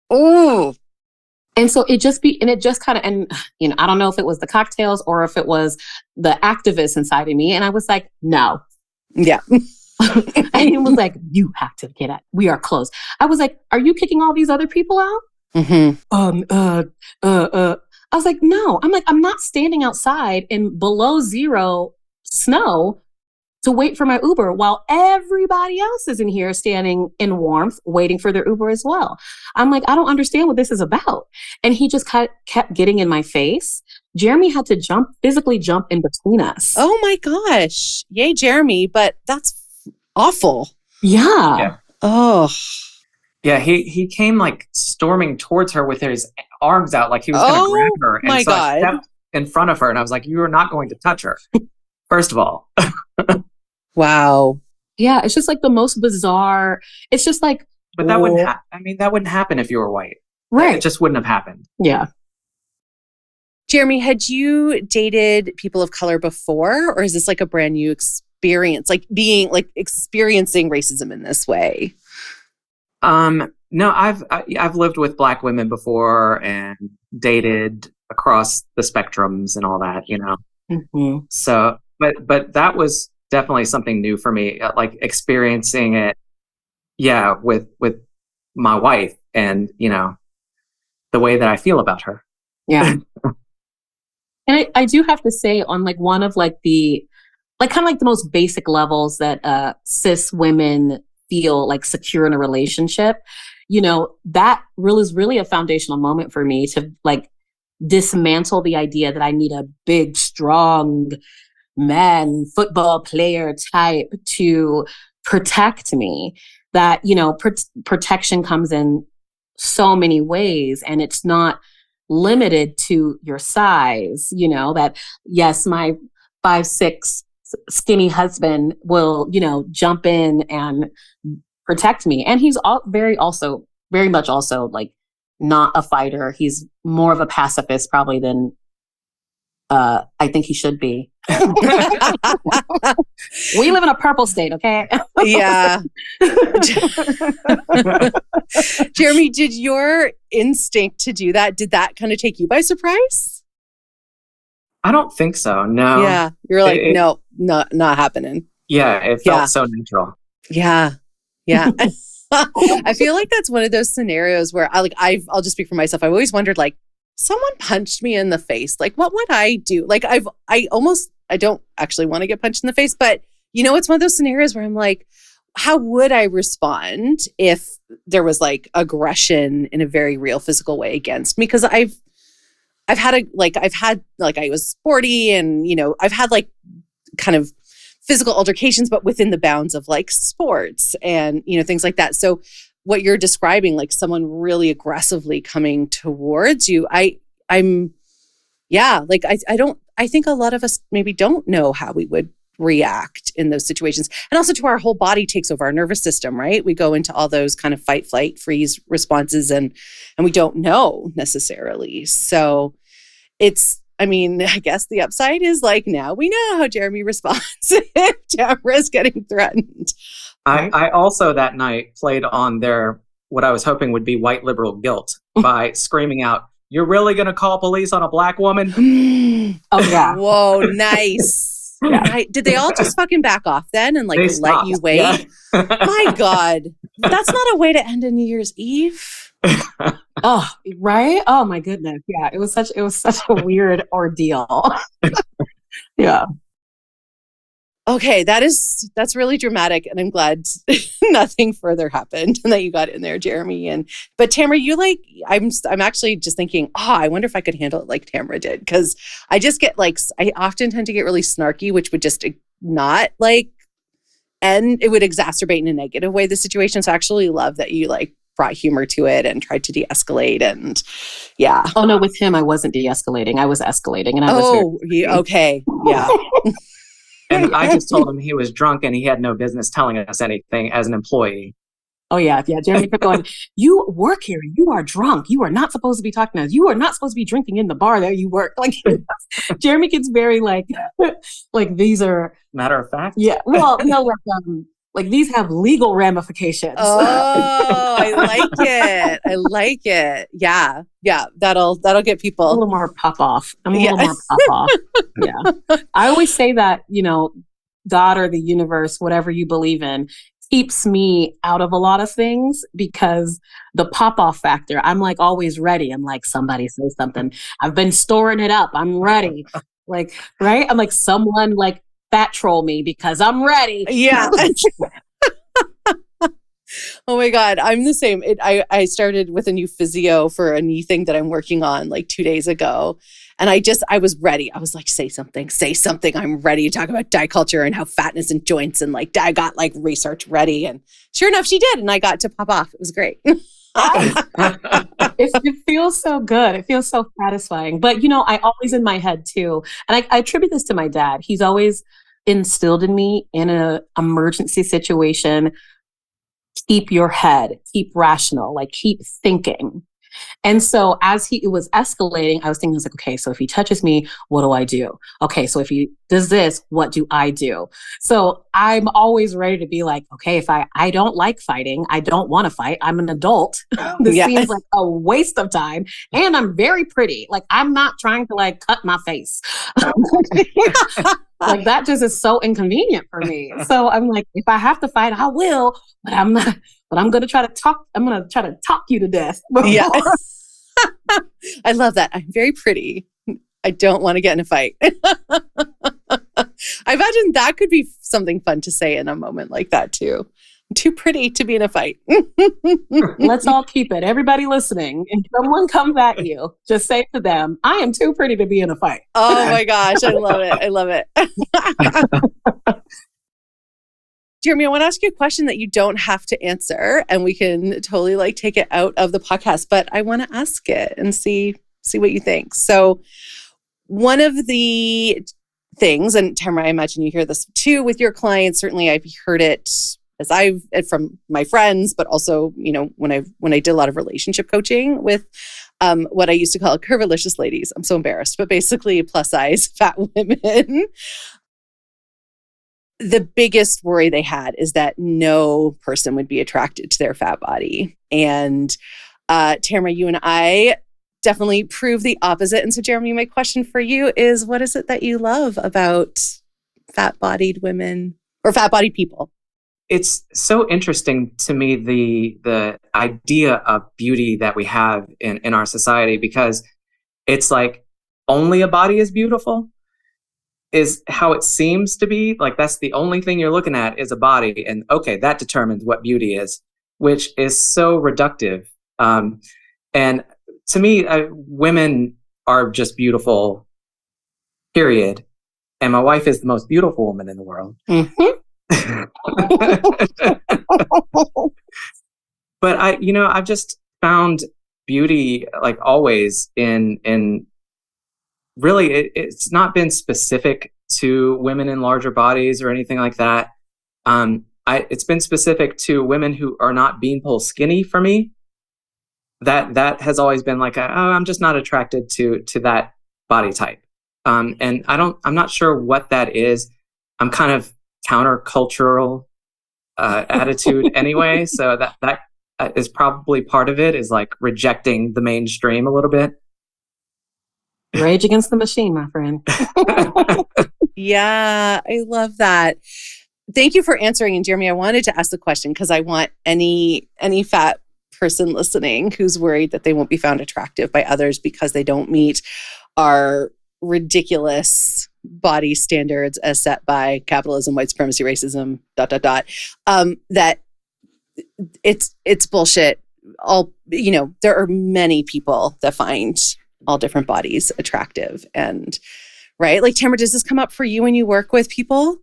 Oh. And so it just kind of, and you know, I don't know if it was the cocktails or if it was the activist inside of me. And I was like, no. Yeah. And he was like, you have to get out. We are closed. I was like, are you kicking all these other people out? Mm-hmm. I was like, no. I'm like, I'm not standing outside in below 0 snow to wait for my Uber while everybody else is in here standing in warmth, waiting for their Uber as well. I'm like, I don't understand what this is about. And he just kept getting in my face. Jeremy had to physically jump in between us. Oh my gosh. Yay, Jeremy. But that's awful. Yeah. Oh. Yeah, he came like storming towards her with his arms out like he was going to grab her. And my so God. I stepped in front of her, and I was like, you are not going to touch her, first of all. Wow. Yeah, it's just like the most bizarre. It's just like. But that wouldn't that wouldn't happen if you were white. Right. It just wouldn't have happened. Yeah. Jeremy, had you dated people of color before, or is this like a brand new experience, like being like experiencing racism in this way? No, I've lived with Black women before and dated across the spectrums and all that, you know. Mm-hmm. So, but that was definitely something new for me, like experiencing it, yeah, with my wife and, you know, the way that I feel about her. Yeah. And I do have to say, on like one of like the, like kind of like the most basic levels that cis women feel like secure in a relationship, you know, that really is really a foundational moment for me to like dismantle the idea that I need a big, strong man, football player type to protect me. That, you know, protection comes in so many ways, and it's not limited to your size, you know, that yes, my 5'6" skinny husband will, you know, jump in and protect me. And he's very much also like not a fighter. He's more of a pacifist probably than I think he should be. We live in a purple state, okay? Yeah. Jeremy, did your instinct to do that, did that kind of take you by surprise? I don't think so. No. Yeah. You're like, no, not happening. Yeah. It felt so natural. Yeah. Yeah. I feel like that's one of those scenarios where I'll just speak for myself. I've always wondered, like, someone punched me in the face. Like, what would I do? Like, I don't actually want to get punched in the face, but you know, it's one of those scenarios where I'm like, how would I respond if there was like aggression in a very real physical way against me? Because I was sporty and, you know, I've had like kind of physical altercations, but within the bounds of like sports and, you know, things like that. So what you're describing, like someone really aggressively coming towards you, I think a lot of us maybe don't know how we would react in those situations. And also to our whole body takes over our nervous system, right? We go into all those kind of fight, flight, freeze responses and we don't know necessarily. So I guess the upside is like, now we know how Jeremy responds if Tamra's getting threatened. I also that night played on their, what I was hoping would be white liberal guilt by screaming out, "You're really going to call police on a Black woman?" Oh, yeah. Whoa, nice. Yeah. Did they all just fucking back off then and like let you wait? Yeah. My God, that's not a way to end a New Year's Eve. Oh, right? Oh my goodness. Yeah, it was such a weird ordeal. Yeah. Okay, that's really dramatic, and I'm glad nothing further happened and that you got in there, Jeremy. But Tamra, you like, I'm actually just thinking, I wonder if I could handle it like Tamra did, because I just get like, I often tend to get really snarky, which would just not like, and it would exacerbate in a negative way the situation. So I actually love that you like brought humor to it and tried to de-escalate, and yeah. Oh no, with him I wasn't de-escalating, I was escalating, and I okay, yeah. And I just told him he was drunk and he had no business telling us anything as an employee. Oh yeah. Jeremy kept going, "You work here. You are drunk. You are not supposed to be talking to us. You are not supposed to be drinking in the bar that you work." Like Jeremy gets very like these are matter of fact. Yeah. Well, no, like these have legal ramifications. Oh, I like it. Yeah. That'll get people a little more pop off. A little more pop off. Yeah. I always say that, you know, God or the universe, whatever you believe in, keeps me out of a lot of things because the pop off factor, I'm like always ready. I'm like, somebody say something. I've been storing it up. I'm ready. Like, right? I'm like, someone like fat troll me because I'm ready. Yeah. Oh my God. I'm the same. I started with a new physio for a knee thing that I'm working on like 2 days ago. And I was ready. I was like, say something. I'm ready to talk about diet culture and how fatness and joints and like, I got like research ready. And sure enough, she did. And I got to pop off. It was great. It feels so good. It feels so satisfying. But, you know, I always in my head too, and I attribute this to my dad. He's always instilled in me in an emergency situation, keep your head, keep rational, like keep thinking. And so as it was escalating, I was thinking, I was like, okay, so if he touches me, what do I do? Okay, so if he does this, what do I do? So I'm always ready to be like, okay, if I don't like fighting, I don't want to fight. I'm an adult. This seems like a waste of time. And I'm very pretty. Like, I'm not trying to like cut my face. Like, that just is so inconvenient for me. So I'm like, if I have to fight, I will, but I'm not, but I'm going to try to talk. I'm going to try to talk you to death. Yeah. I love that. I'm very pretty. I don't want to get in a fight. I imagine that could be something fun to say in a moment like that too. I'm too pretty to be in a fight. Let's all keep it. Everybody listening, if someone comes at you, just say to them, I am too pretty to be in a fight. Oh my gosh. I love it. I love it. Jeremy, I want to ask you a question that you don't have to answer, and we can totally like take it out of the podcast, but I want to ask it and see what you think. So one of the things, and Tamra, I imagine you hear this too with your clients. Certainly I've heard it from my friends, but also, you know, when I did a lot of relationship coaching with what I used to call curvilicious ladies. I'm so embarrassed, but basically plus size fat women. The biggest worry they had is that no person would be attracted to their fat body. And Tamra, you and I definitely prove the opposite. And so, Jeremy, my question for you is, what is it that you love about fat-bodied women or fat-bodied people? It's so interesting to me, the idea of beauty that we have in our society, because it's like only a body is beautiful is how it seems to be. Like, that's the only thing you're looking at is a body. And okay, that determines what beauty is, which is so reductive. And to me, women are just beautiful, period. And my wife is the most beautiful woman in the world. Mm-hmm. But I've just found beauty, like always, in really, it's not been specific to women in larger bodies or anything like that. It's been specific to women who are not beanpole skinny for me. That has always been like, I'm just not attracted to that body type. And I'm not sure what that is. I'm kind of countercultural attitude anyway. So that is probably part of it, is like rejecting the mainstream a little bit. Rage against the machine, my friend. Yeah, I love that. Thank you for answering. And Jeremy, I wanted to ask the question because I want any fat person listening who's worried that they won't be found attractive by others because they don't meet our ridiculous body standards as set by capitalism, white supremacy, racism, ... That it's bullshit. There are many people that find all different bodies attractive, and right? Like, Tamra, does this come up for you when you work with people?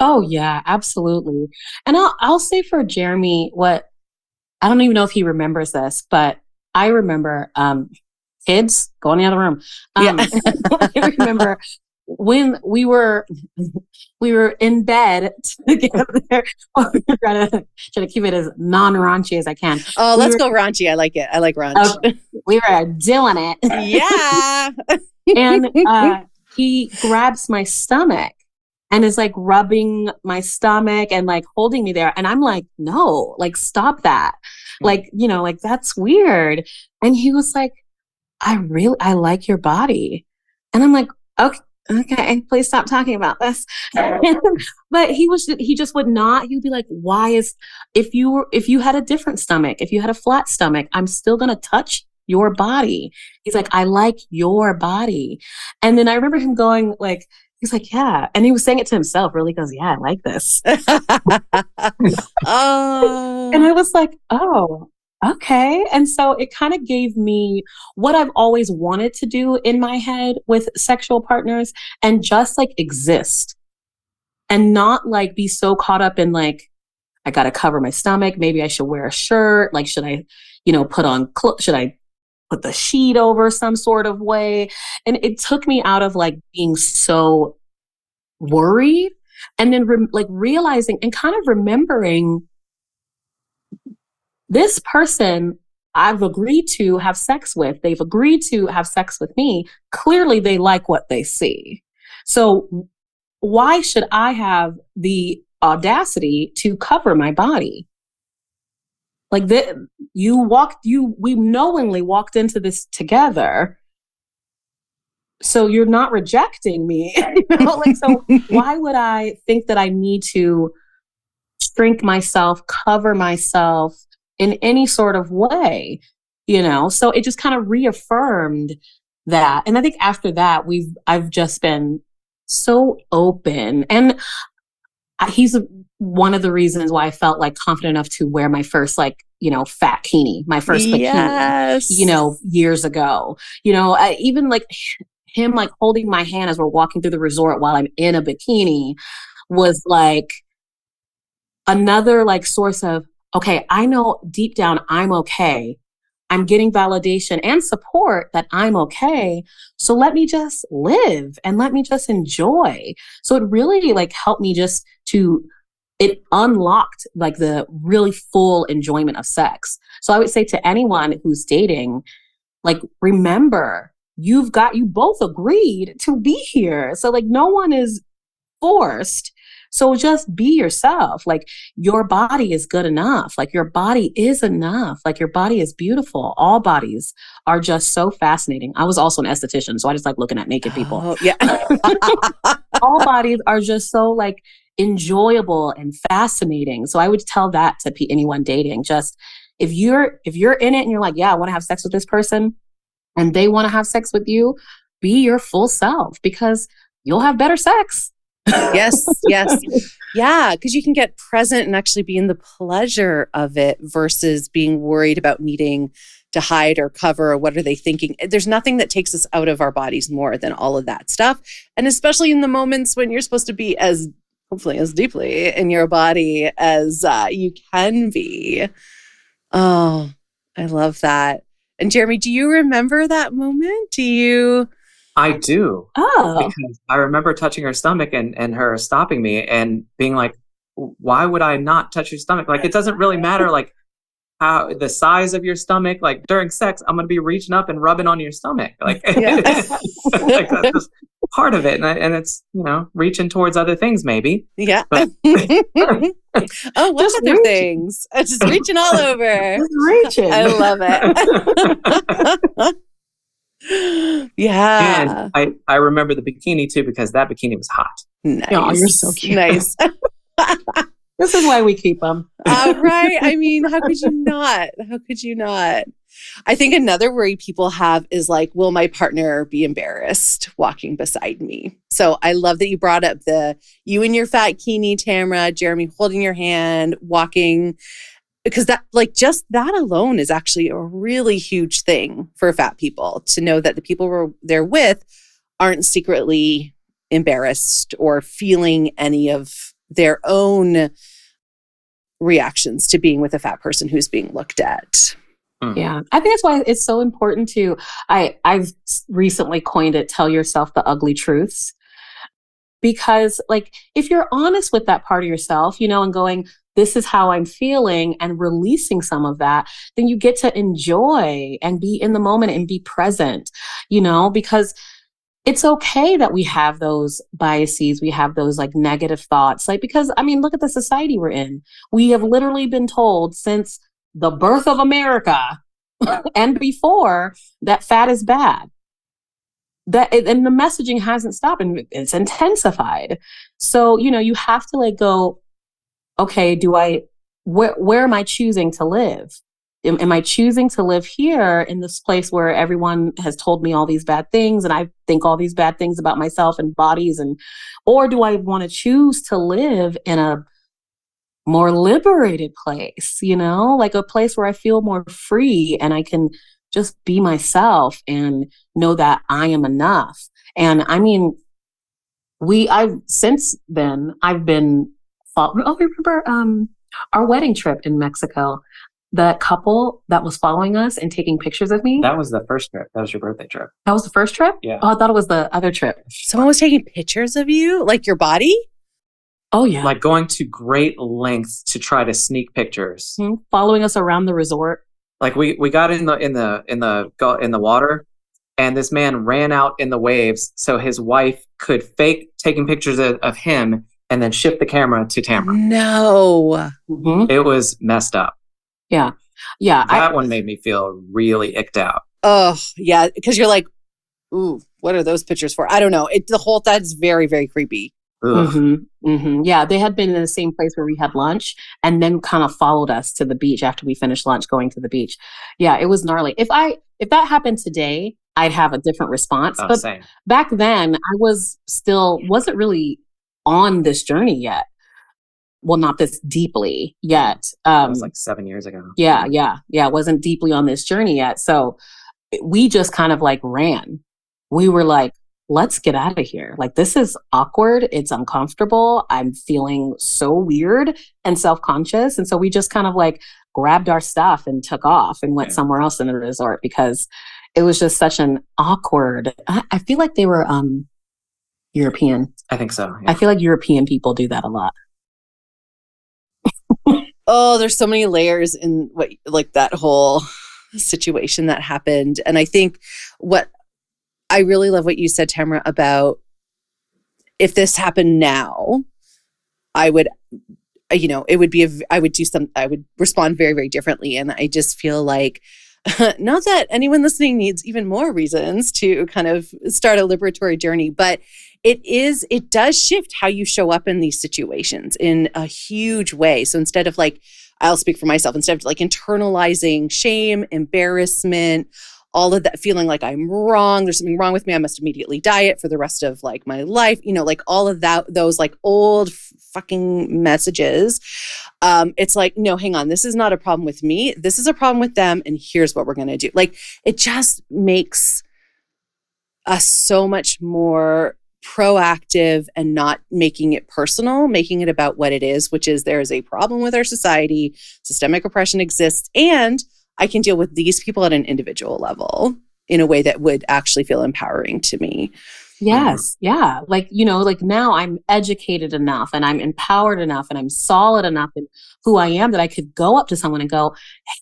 Oh yeah, absolutely. And I'll say for Jeremy, what I don't even know if he remembers this, but I remember kids, go in the other room. I remember when we were in bed together. We were trying to keep it as non-raunchy as I can. Oh, let's go raunchy. I like it. I like raunch. We were doing it. Yeah. And he grabs my stomach and is like rubbing my stomach and like holding me there. And I'm like, no, like, stop that. Like, like, that's weird. And he was like, I like your body. And I'm like, okay, please stop talking about this. But he just would not. He'd be like, if you had a different stomach, if you had a flat stomach, I'm still going to touch your body. He's like, I like your body. And then I remember him going like, he's like, yeah. And he was saying it to himself, really goes, yeah, I like this. Oh. And I was like, oh, okay. And so it kind of gave me what I've always wanted to do in my head with sexual partners, and just like exist and not like be so caught up in like, I got to cover my stomach. Maybe I should wear a shirt. Like, should I, should I put the sheet over some sort of way? And it took me out of like being so worried, and then realizing and kind of remembering, this person, I've agreed to have sex with, they've agreed to have sex with me. Clearly, they like what they see. So why should I have the audacity to cover my body? Like we knowingly walked into this together. So you're not rejecting me. So why would I think that I need to shrink myself, cover myself in any sort of way? So it just kind of reaffirmed that. And I think after that, I've just been so open. And he's one of the reasons why I felt like confident enough to wear my first fat bikini, my first bikini, years ago. Even like him like holding my hand as we're walking through the resort while I'm in a bikini was like another like source of, okay, I know deep down I'm okay. I'm getting validation and support that I'm okay. So let me just live and let me just enjoy. So it really like helped me it unlocked like the really full enjoyment of sex. So I would say to anyone who's dating, like, remember, you both agreed to be here. So like no one is forced. So just be yourself. Like your body is good enough. Like your body is enough. Like your body is beautiful. All bodies are just so fascinating. I was also an esthetician, so I just like looking at naked people. Oh, yeah. All bodies are just so like enjoyable and fascinating. So I would tell that to anyone dating. Just if you're in it and you're like, yeah, I want to have sex with this person, and they want to have sex with you, be your full self because you'll have better sex. Yes. Yeah, because you can get present and actually be in the pleasure of it versus being worried about needing to hide or cover or what are they thinking. There's nothing that takes us out of our bodies more than all of that stuff. And especially in the moments when you're supposed to be hopefully as deeply in your body as you can be. Oh, I love that. And Jeremy, do you remember that moment? I do. Oh. Because I remember touching her stomach and her stopping me and being like, why would I not touch your stomach? Like, it doesn't really matter, like, how the size of your stomach. Like, during sex, I'm going to be reaching up and rubbing on your stomach. Like, like that's just part of it. And it's, reaching towards other things, maybe. Yeah. But, oh, what other things? Just reaching all over. Just reaching. I love it. Yeah. And I remember the bikini too, because that bikini was hot. Nice. Oh, you're so cute. Nice. This is why we keep them. Right. I mean, how could you not? How could you not? I think another worry people have is like, will my partner be embarrassed walking beside me? So I love that you brought up you and your fat bikini, Tamra, Jeremy holding your hand, walking, because that, like, just that alone is actually a really huge thing for fat people to know that the people they're with aren't secretly embarrassed or feeling any of their own reactions to being with a fat person who's being looked at. Yeah. I think that's why it's so important I've recently coined it, tell yourself the ugly truths. Because like, if you're honest with that part of yourself, and going, this is how I'm feeling, and releasing some of that, then you get to enjoy and be in the moment and be present, because it's okay that we have those biases. We have those like negative thoughts, like, because I mean, look at the society we're in. We have literally been told since the birth of America and before that fat is bad. And the messaging hasn't stopped and it's intensified. So, you have to like go, okay, where am I choosing to live? Am I choosing to live here in this place where everyone has told me all these bad things and I think all these bad things about myself and bodies, or do I want to choose to live in a more liberated place, like a place where I feel more free and I can just be myself and know that I am enough. And I mean, since then I've been, remember our wedding trip in Mexico, the couple that was following us and taking pictures of me. That was the first trip. That was your birthday trip. That was the first trip? Yeah. Oh, I thought it was the other trip. Someone was taking pictures of you, like your body? Oh, yeah. Like going to great lengths to try to sneak pictures. Mm-hmm. Following us around the resort. Like we got in the water, and this man ran out in the waves so his wife could fake taking pictures of him and then shift the camera to Tamra. No. Mhm. It was messed up. Yeah. Yeah. That one made me feel really icked out. Oh, yeah. Because you're like, ooh, what are those pictures for? I don't know. That's very, very creepy. Yeah, they had been in the same place where we had lunch and then kind of followed us to the beach after we finished lunch going to the beach. Yeah, it was gnarly. If that happened today, I'd have a different response. But same. Back then I wasn't really on this journey yet. Well, not this deeply yet. That was like 7 years ago. Yeah. Wasn't deeply on this journey yet. So we just kind of like ran. We were like, let's get out of here. Like, this is awkward. It's uncomfortable. I'm feeling so weird and self-conscious. And so we just kind of like grabbed our stuff and took off and went somewhere else in the resort because it was just such an awkward, I feel like they were European. I think so. Yeah. I feel like European people do that a lot. Oh, there's so many layers in that whole situation that happened. And I think I really love what you said, Tamra, about if this happened now, I would, I would respond very, very differently. And I just feel like, not that anyone listening needs even more reasons to kind of start a liberatory journey, but it does shift how you show up in these situations in a huge way. So instead of I'll speak for myself, instead of internalizing shame, embarrassment, all of that, feeling like I'm wrong, there's something wrong with me, I must immediately diet for the rest of my life, all of that, those old fucking messages. It's no, hang on, this is not a problem with me. This is a problem with them. And here's what we're going to do. It just makes us so much more proactive and not making it personal, making it about what it is, which is there is a problem with our society, systemic oppression exists, and I can deal with these people at an individual level in a way that would actually feel empowering to me. Yes. Yeah. Now I'm educated enough and I'm empowered enough and I'm solid enough in who I am that I could go up to someone and go,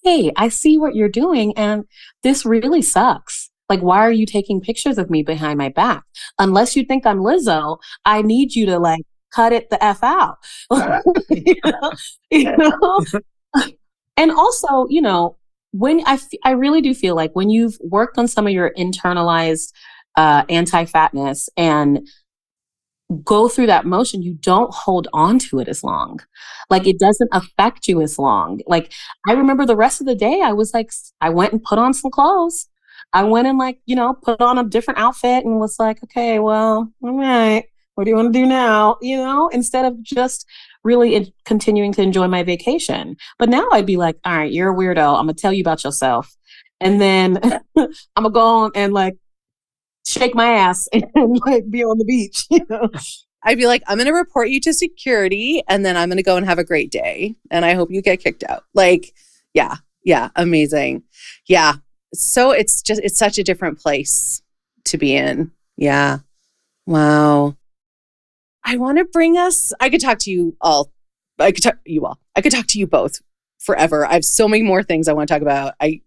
hey, I see what you're doing and this really sucks. Why are you taking pictures of me behind my back? Unless you think I'm Lizzo, I need you to cut it the F out. you know? And also, when I really do feel like when you've worked on some of your internalized anti-fatness and go through that motion, you don't hold on to it as long. It doesn't affect you as long. I remember the rest of the day, I was I went and put on some clothes. I went and put on a different outfit and was like, okay, well, all right, what do you want to do now? Instead of just really continuing to enjoy my vacation. But now I'd be like, all right, you're a weirdo. I'm going to tell you about yourself. And then I'm going to go on and shake my ass and be on the beach. I'd be like, I'm going to report you to security and then I'm going to go and have a great day. And I hope you get kicked out. Yeah, amazing. Yeah. So it's such a different place to be in. Yeah. Wow. I want to bring us, I could talk to you all. I could talk to you both forever. I have so many more things I want to talk about. I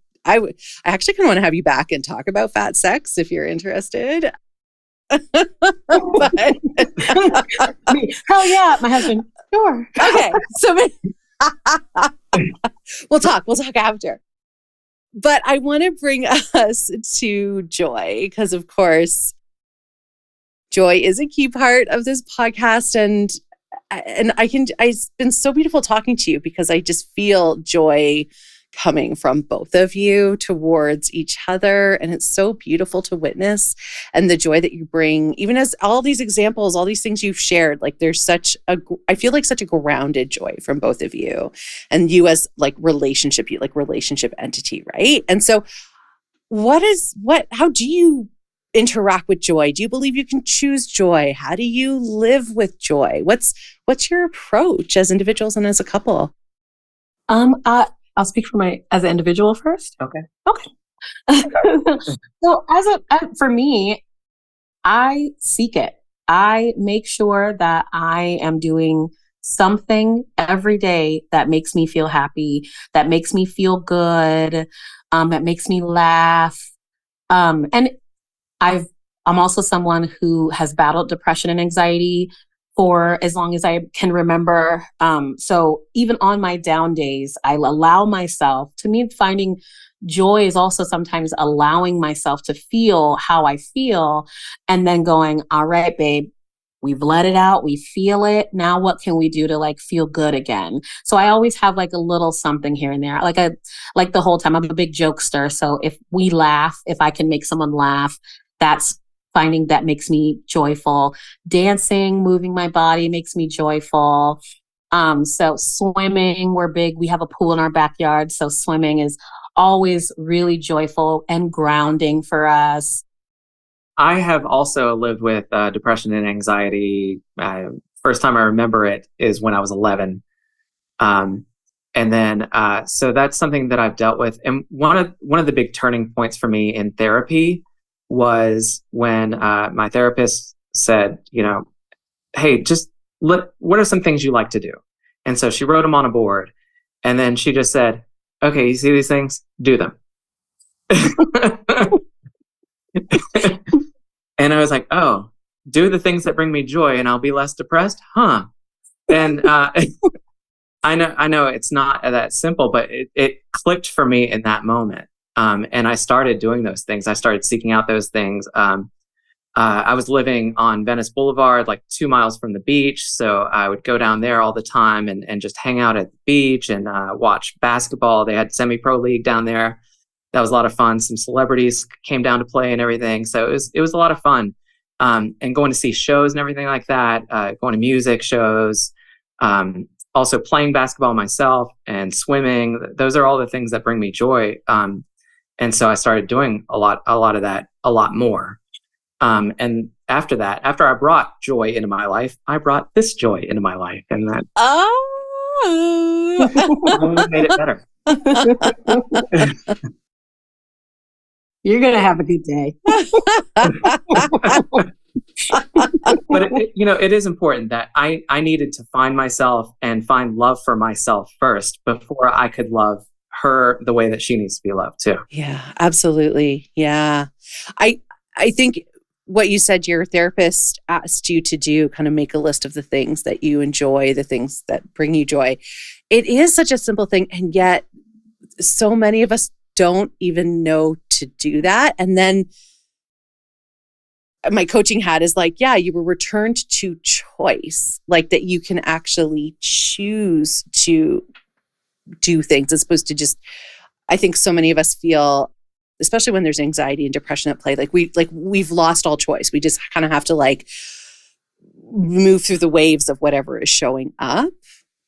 actually kind of want to have you back and talk about fat sex if you're interested. Hell yeah, my husband. Sure. Okay. So we'll talk after. But I want to bring us to joy because, of course, joy is a key part of this podcast. And it's been so beautiful talking to you because I just feel joy coming from both of you towards each other. And it's so beautiful to witness, and the joy that you bring, even as all these examples, all these things you've shared, there's I feel like such a grounded joy from both of you, and you as relationship entity, right? And so how do you interact with joy? Do you believe you can choose joy? How do you live with joy? What's your approach as individuals and as a couple? I'll speak as an individual first. Okay. So for me, I seek it. I make sure that I am doing something every day that makes me feel happy, that makes me feel good, that makes me laugh. And I'm also someone who has battled depression and anxiety for as long as I can remember. So even on my down days, I allow myself, to me, finding joy is also sometimes allowing myself to feel how I feel and then going, all right, babe, we've let it out. We feel it. Now what can we do to like feel good again? So I always have like a little something here and there. Like the whole time I'm a big jokester. So if we laugh, if I can make someone laugh, that's finding that makes me joyful. Dancing, moving my body makes me joyful. So swimming, we're big. We have a pool in our backyard. So swimming is always really joyful and grounding for us. I have also lived with depression and anxiety. First time I remember it is when I was 11. And then, so that's something that I've dealt with. And one of the big turning points for me in therapy was when my therapist said, hey, what are some things you like to do? And so she wrote them on a board. And then she just said, okay, you see these things? Do them. And I was like, oh, do the things that bring me joy and I'll be less depressed? Huh. And I know it's not that simple, but it clicked for me in that moment. And I started doing those things. I started seeking out those things. I was living on Venice Boulevard, like 2 miles from the beach. So I would go down there all the time and just hang out at the beach and watch basketball. They had semi-pro league down there. That was a lot of fun. Some celebrities came down to play and everything. So it was a lot of fun. And going to see shows and everything like that, going to music shows, also playing basketball myself and swimming. Those are all the things that bring me joy. And so I started doing a lot of that, a lot more. And after that, after I brought joy into my life, I brought this joy into my life. And that only made it better. You're going to have a good day. But it is important that I needed to find myself and find love for myself first before I could love her the way that she needs to be loved too. Yeah, absolutely. Yeah. I think what you said your therapist asked you to do, kind of make a list of the things that you enjoy, the things that bring you joy. It is such a simple thing. And yet so many of us don't even know to do that. And then my coaching hat is like, yeah, you were returned to choice, like that you can actually choose to do things as opposed to just, I think so many of us feel, especially when there's anxiety and depression at play, we've lost all choice. We just kind of have to like move through the waves of whatever is showing up.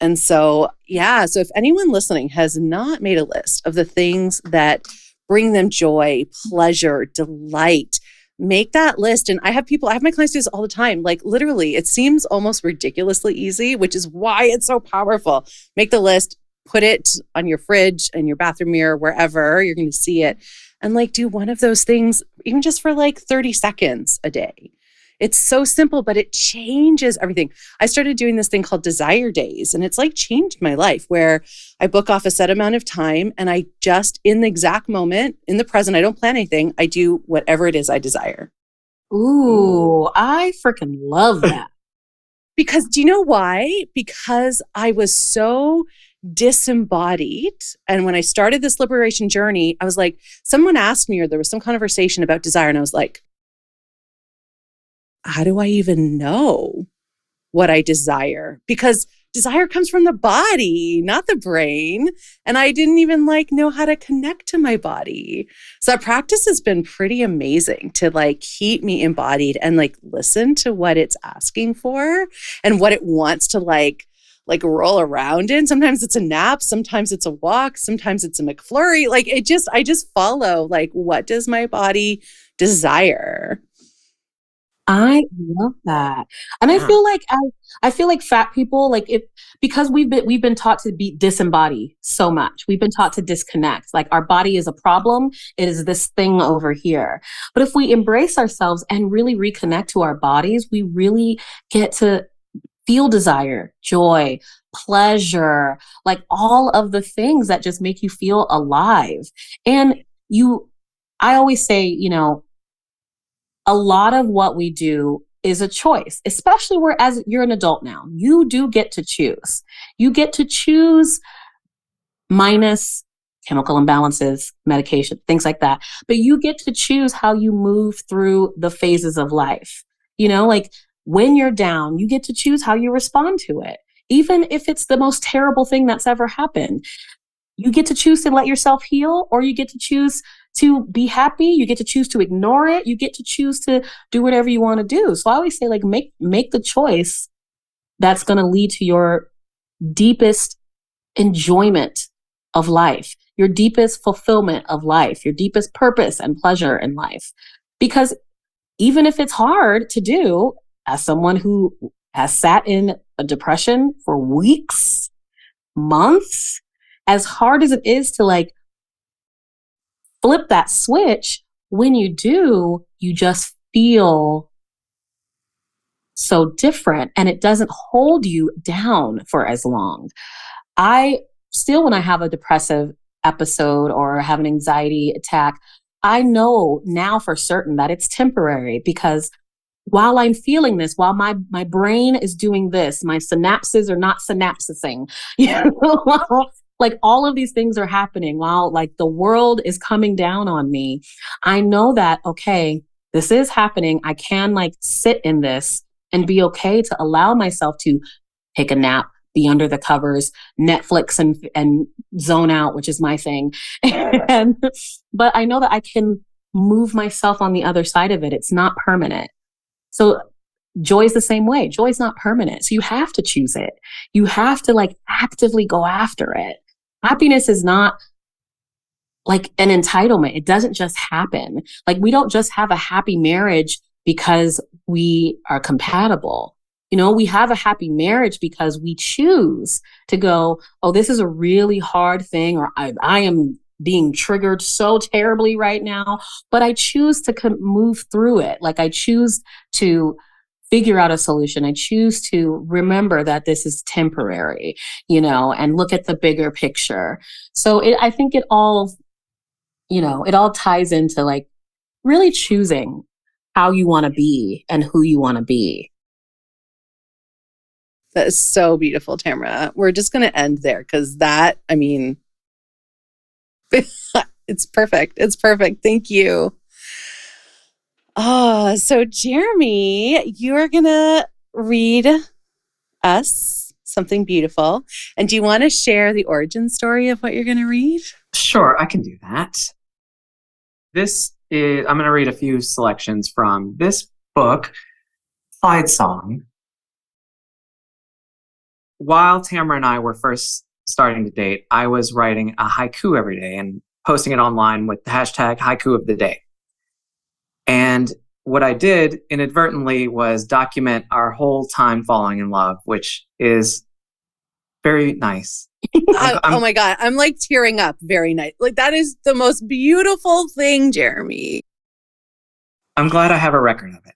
And so, yeah, so if anyone listening has not made a list of the things that bring them joy, pleasure, delight, make that list. And I have my clients do this all the time. Like literally, it seems almost ridiculously easy, which is why it's so powerful. Make the list, put it on your fridge and your bathroom mirror, wherever you're going to see it. And like do one of those things, even just for like 30 seconds a day. It's so simple, but it changes everything. I started doing this thing called Desire Days, and it's like changed my life where I book off a set amount of time and I just, in the exact moment, in the present, I don't plan anything. I do whatever it is I desire. Ooh, I freaking love that. Because do you know why? Because I was so disembodied. And when I started this liberation journey, I was like, someone asked me, or there was some conversation about desire. And I was like, how do I even know what I desire? Because desire comes from the body, not the brain. And I didn't even know how to connect to my body. So that practice has been pretty amazing to keep me embodied and listen to what it's asking for and what it wants to roll around in. Sometimes it's a nap, sometimes it's a walk, sometimes it's a McFlurry. I just follow what does my body desire? I love that. And yeah. I feel like fat people, because we've been taught to be disembodied so much. We've been taught to disconnect. Our body is a problem. It is this thing over here. But if we embrace ourselves and really reconnect to our bodies, we really get to feel desire, joy, pleasure, like all of the things that just make you feel alive. And I always say, a lot of what we do is a choice, especially as you're an adult now. You do get to choose. You get to choose minus chemical imbalances, medication, things like that. But you get to choose how you move through the phases of life. Like when you're down, you get to choose how you respond to it. Even if it's the most terrible thing that's ever happened, you get to choose to let yourself heal, or you get to choose to be happy. You get to choose to ignore it. You get to choose to do whatever you want to do. So I always say, like, make the choice that's going to lead to your deepest enjoyment of life, your deepest fulfillment of life, your deepest purpose and pleasure in life. Because even if it's hard to do, as someone who has sat in a depression for weeks, months, as hard as it is to like flip that switch, when you do, you just feel so different and it doesn't hold you down for as long. I still, when I have a depressive episode or have an anxiety attack, I know now for certain that it's temporary, because while I'm feeling this, while my brain is doing this, my synapses are not synapsising, like all of these things are happening while like the world is coming down on me. I know that, okay, this is happening. I can like sit in this and be okay to allow myself to take a nap, be under the covers, Netflix and zone out, which is my thing. But I know that I can move myself on the other side of it. It's not permanent. So joy is the same way. Joy is not permanent. So you have to choose it. You have to like actively go after it. Happiness is not like an entitlement. It doesn't just happen. Like we don't just have a happy marriage because we are compatible. We have a happy marriage because we choose to go, oh, this is a really hard thing, or I am being triggered so terribly right now, but I choose to move through it. Like I choose to figure out a solution. I choose to remember that this is temporary, and look at the bigger picture. So I think it all ties into like really choosing how you want to be and who you want to be. That is so beautiful, Tamra. We're just going to end there because it's perfect. It's perfect. Thank you. Oh, so Jeremy, you're going to read us something beautiful. And do you want to share the origin story of what you're going to read? Sure, I can do that. I'm going to read a few selections from this book, Clyde Song. While Tamra and I were first starting to date, I was writing a haiku every day and posting it online with the hashtag haiku of the day. And what I did inadvertently was document our whole time falling in love, which is very nice. Oh my God. I'm like tearing up. Very nice. Like that is the most beautiful thing, Jeremy. I'm glad I have a record of it.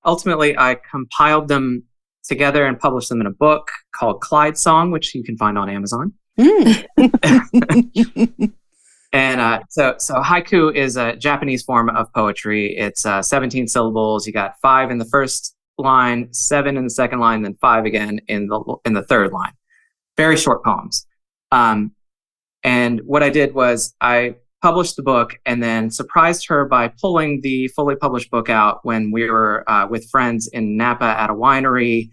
Ultimately, I compiled them together and published them in a book called Clyde Song, which you can find on Amazon. And so haiku is a Japanese form of poetry. It's 17 syllables. You got 5 in the first line, 7 in the second line, then 5 again in the third line. Very short poems. And what I did was I published the book and then surprised her by pulling the fully published book out when we were with friends in Napa at a winery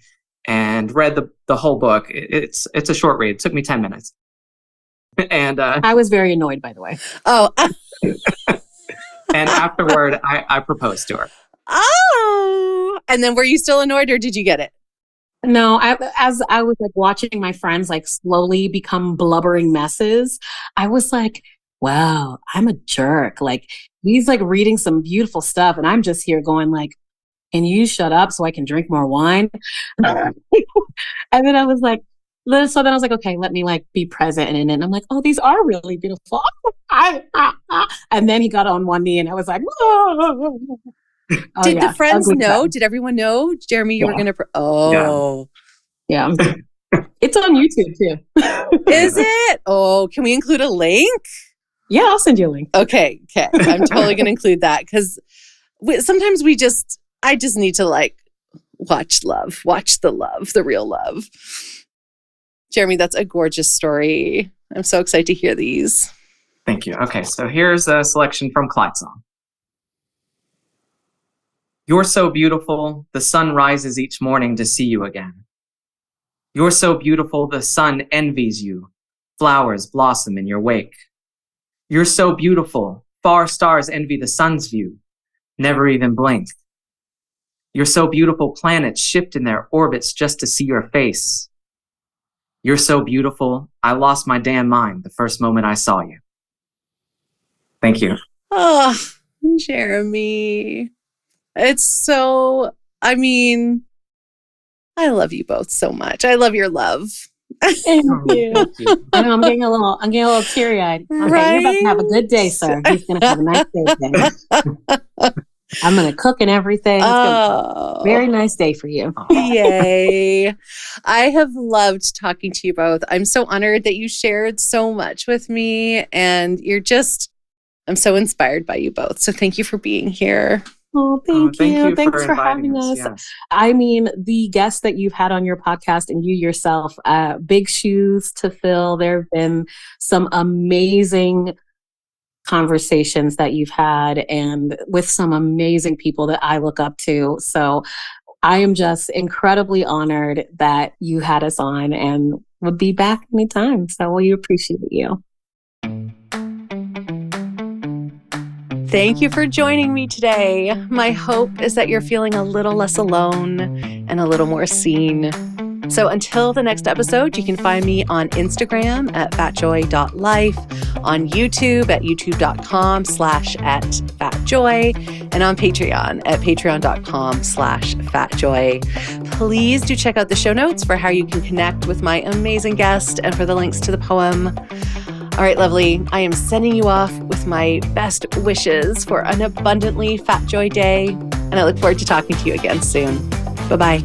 and read the whole book. It's a short read. It took me 10 minutes. And I was very annoyed, by the way. Oh. And afterward, I proposed to her. Oh. And then were you still annoyed or did you get it? No, as I was like watching my friends like slowly become blubbering messes, I was like, wow, I'm a jerk. Like he's like reading some beautiful stuff and I'm just here going like, can you shut up so I can drink more wine? And then I was like, so then I was like, okay, let me like be present in it. And I'm like, oh, these are really beautiful. And then he got on one knee and I was like, oh. Did the friends Ugly know? friend. Did everyone know? Jeremy, you were Yeah. going to... Yeah. It's on YouTube too. Is it? Oh, can we include a link? Yeah, I'll send you a link. Okay. I'm totally going to include that because sometimes I just need to like watch the love, the real love. Jeremy, that's a gorgeous story. I'm so excited to hear these. Thank you. Okay, so here's a selection from Clyde's song. You're so beautiful, the sun rises each morning to see you again. You're so beautiful, the sun envies you. Flowers blossom in your wake. You're so beautiful, far stars envy the sun's view, never even blink. You're so beautiful, planets shift in their orbits just to see your face. You're so beautiful, I lost my damn mind the first moment I saw you. Thank you. Oh, Jeremy. It's so, I love you both so much. I love your love. Thank you. I know I'm getting a little teary-eyed. Okay, Right? you're about to have a good day, sir. He's gonna have a nice day today. I'm gonna cook and everything. It's gonna be a very nice day for you. Yay. I have loved talking to you both. I'm so honored that you shared so much with me, and I'm so inspired by you both. So thank you for being here. Oh, thank you. Thanks for inviting having us. Yes. I mean, the guests that you've had on your podcast and you yourself, big shoes to fill. There have been some amazing conversations that you've had and with some amazing people that I look up to. So I am just incredibly honored that you had us on and would be back anytime. So we appreciate you. Thank you for joining me today. My hope is that you're feeling a little less alone and a little more seen. So until the next episode, you can find me on Instagram at fatjoy.life, on YouTube at youtube.com/@fatjoy, and on Patreon at patreon.com/fatjoy. Please do check out the show notes for how you can connect with my amazing guest and for the links to the poem. All right, lovely. I am sending you off with my best wishes for an abundantly Fat Joy day, and I look forward to talking to you again soon. Bye-bye.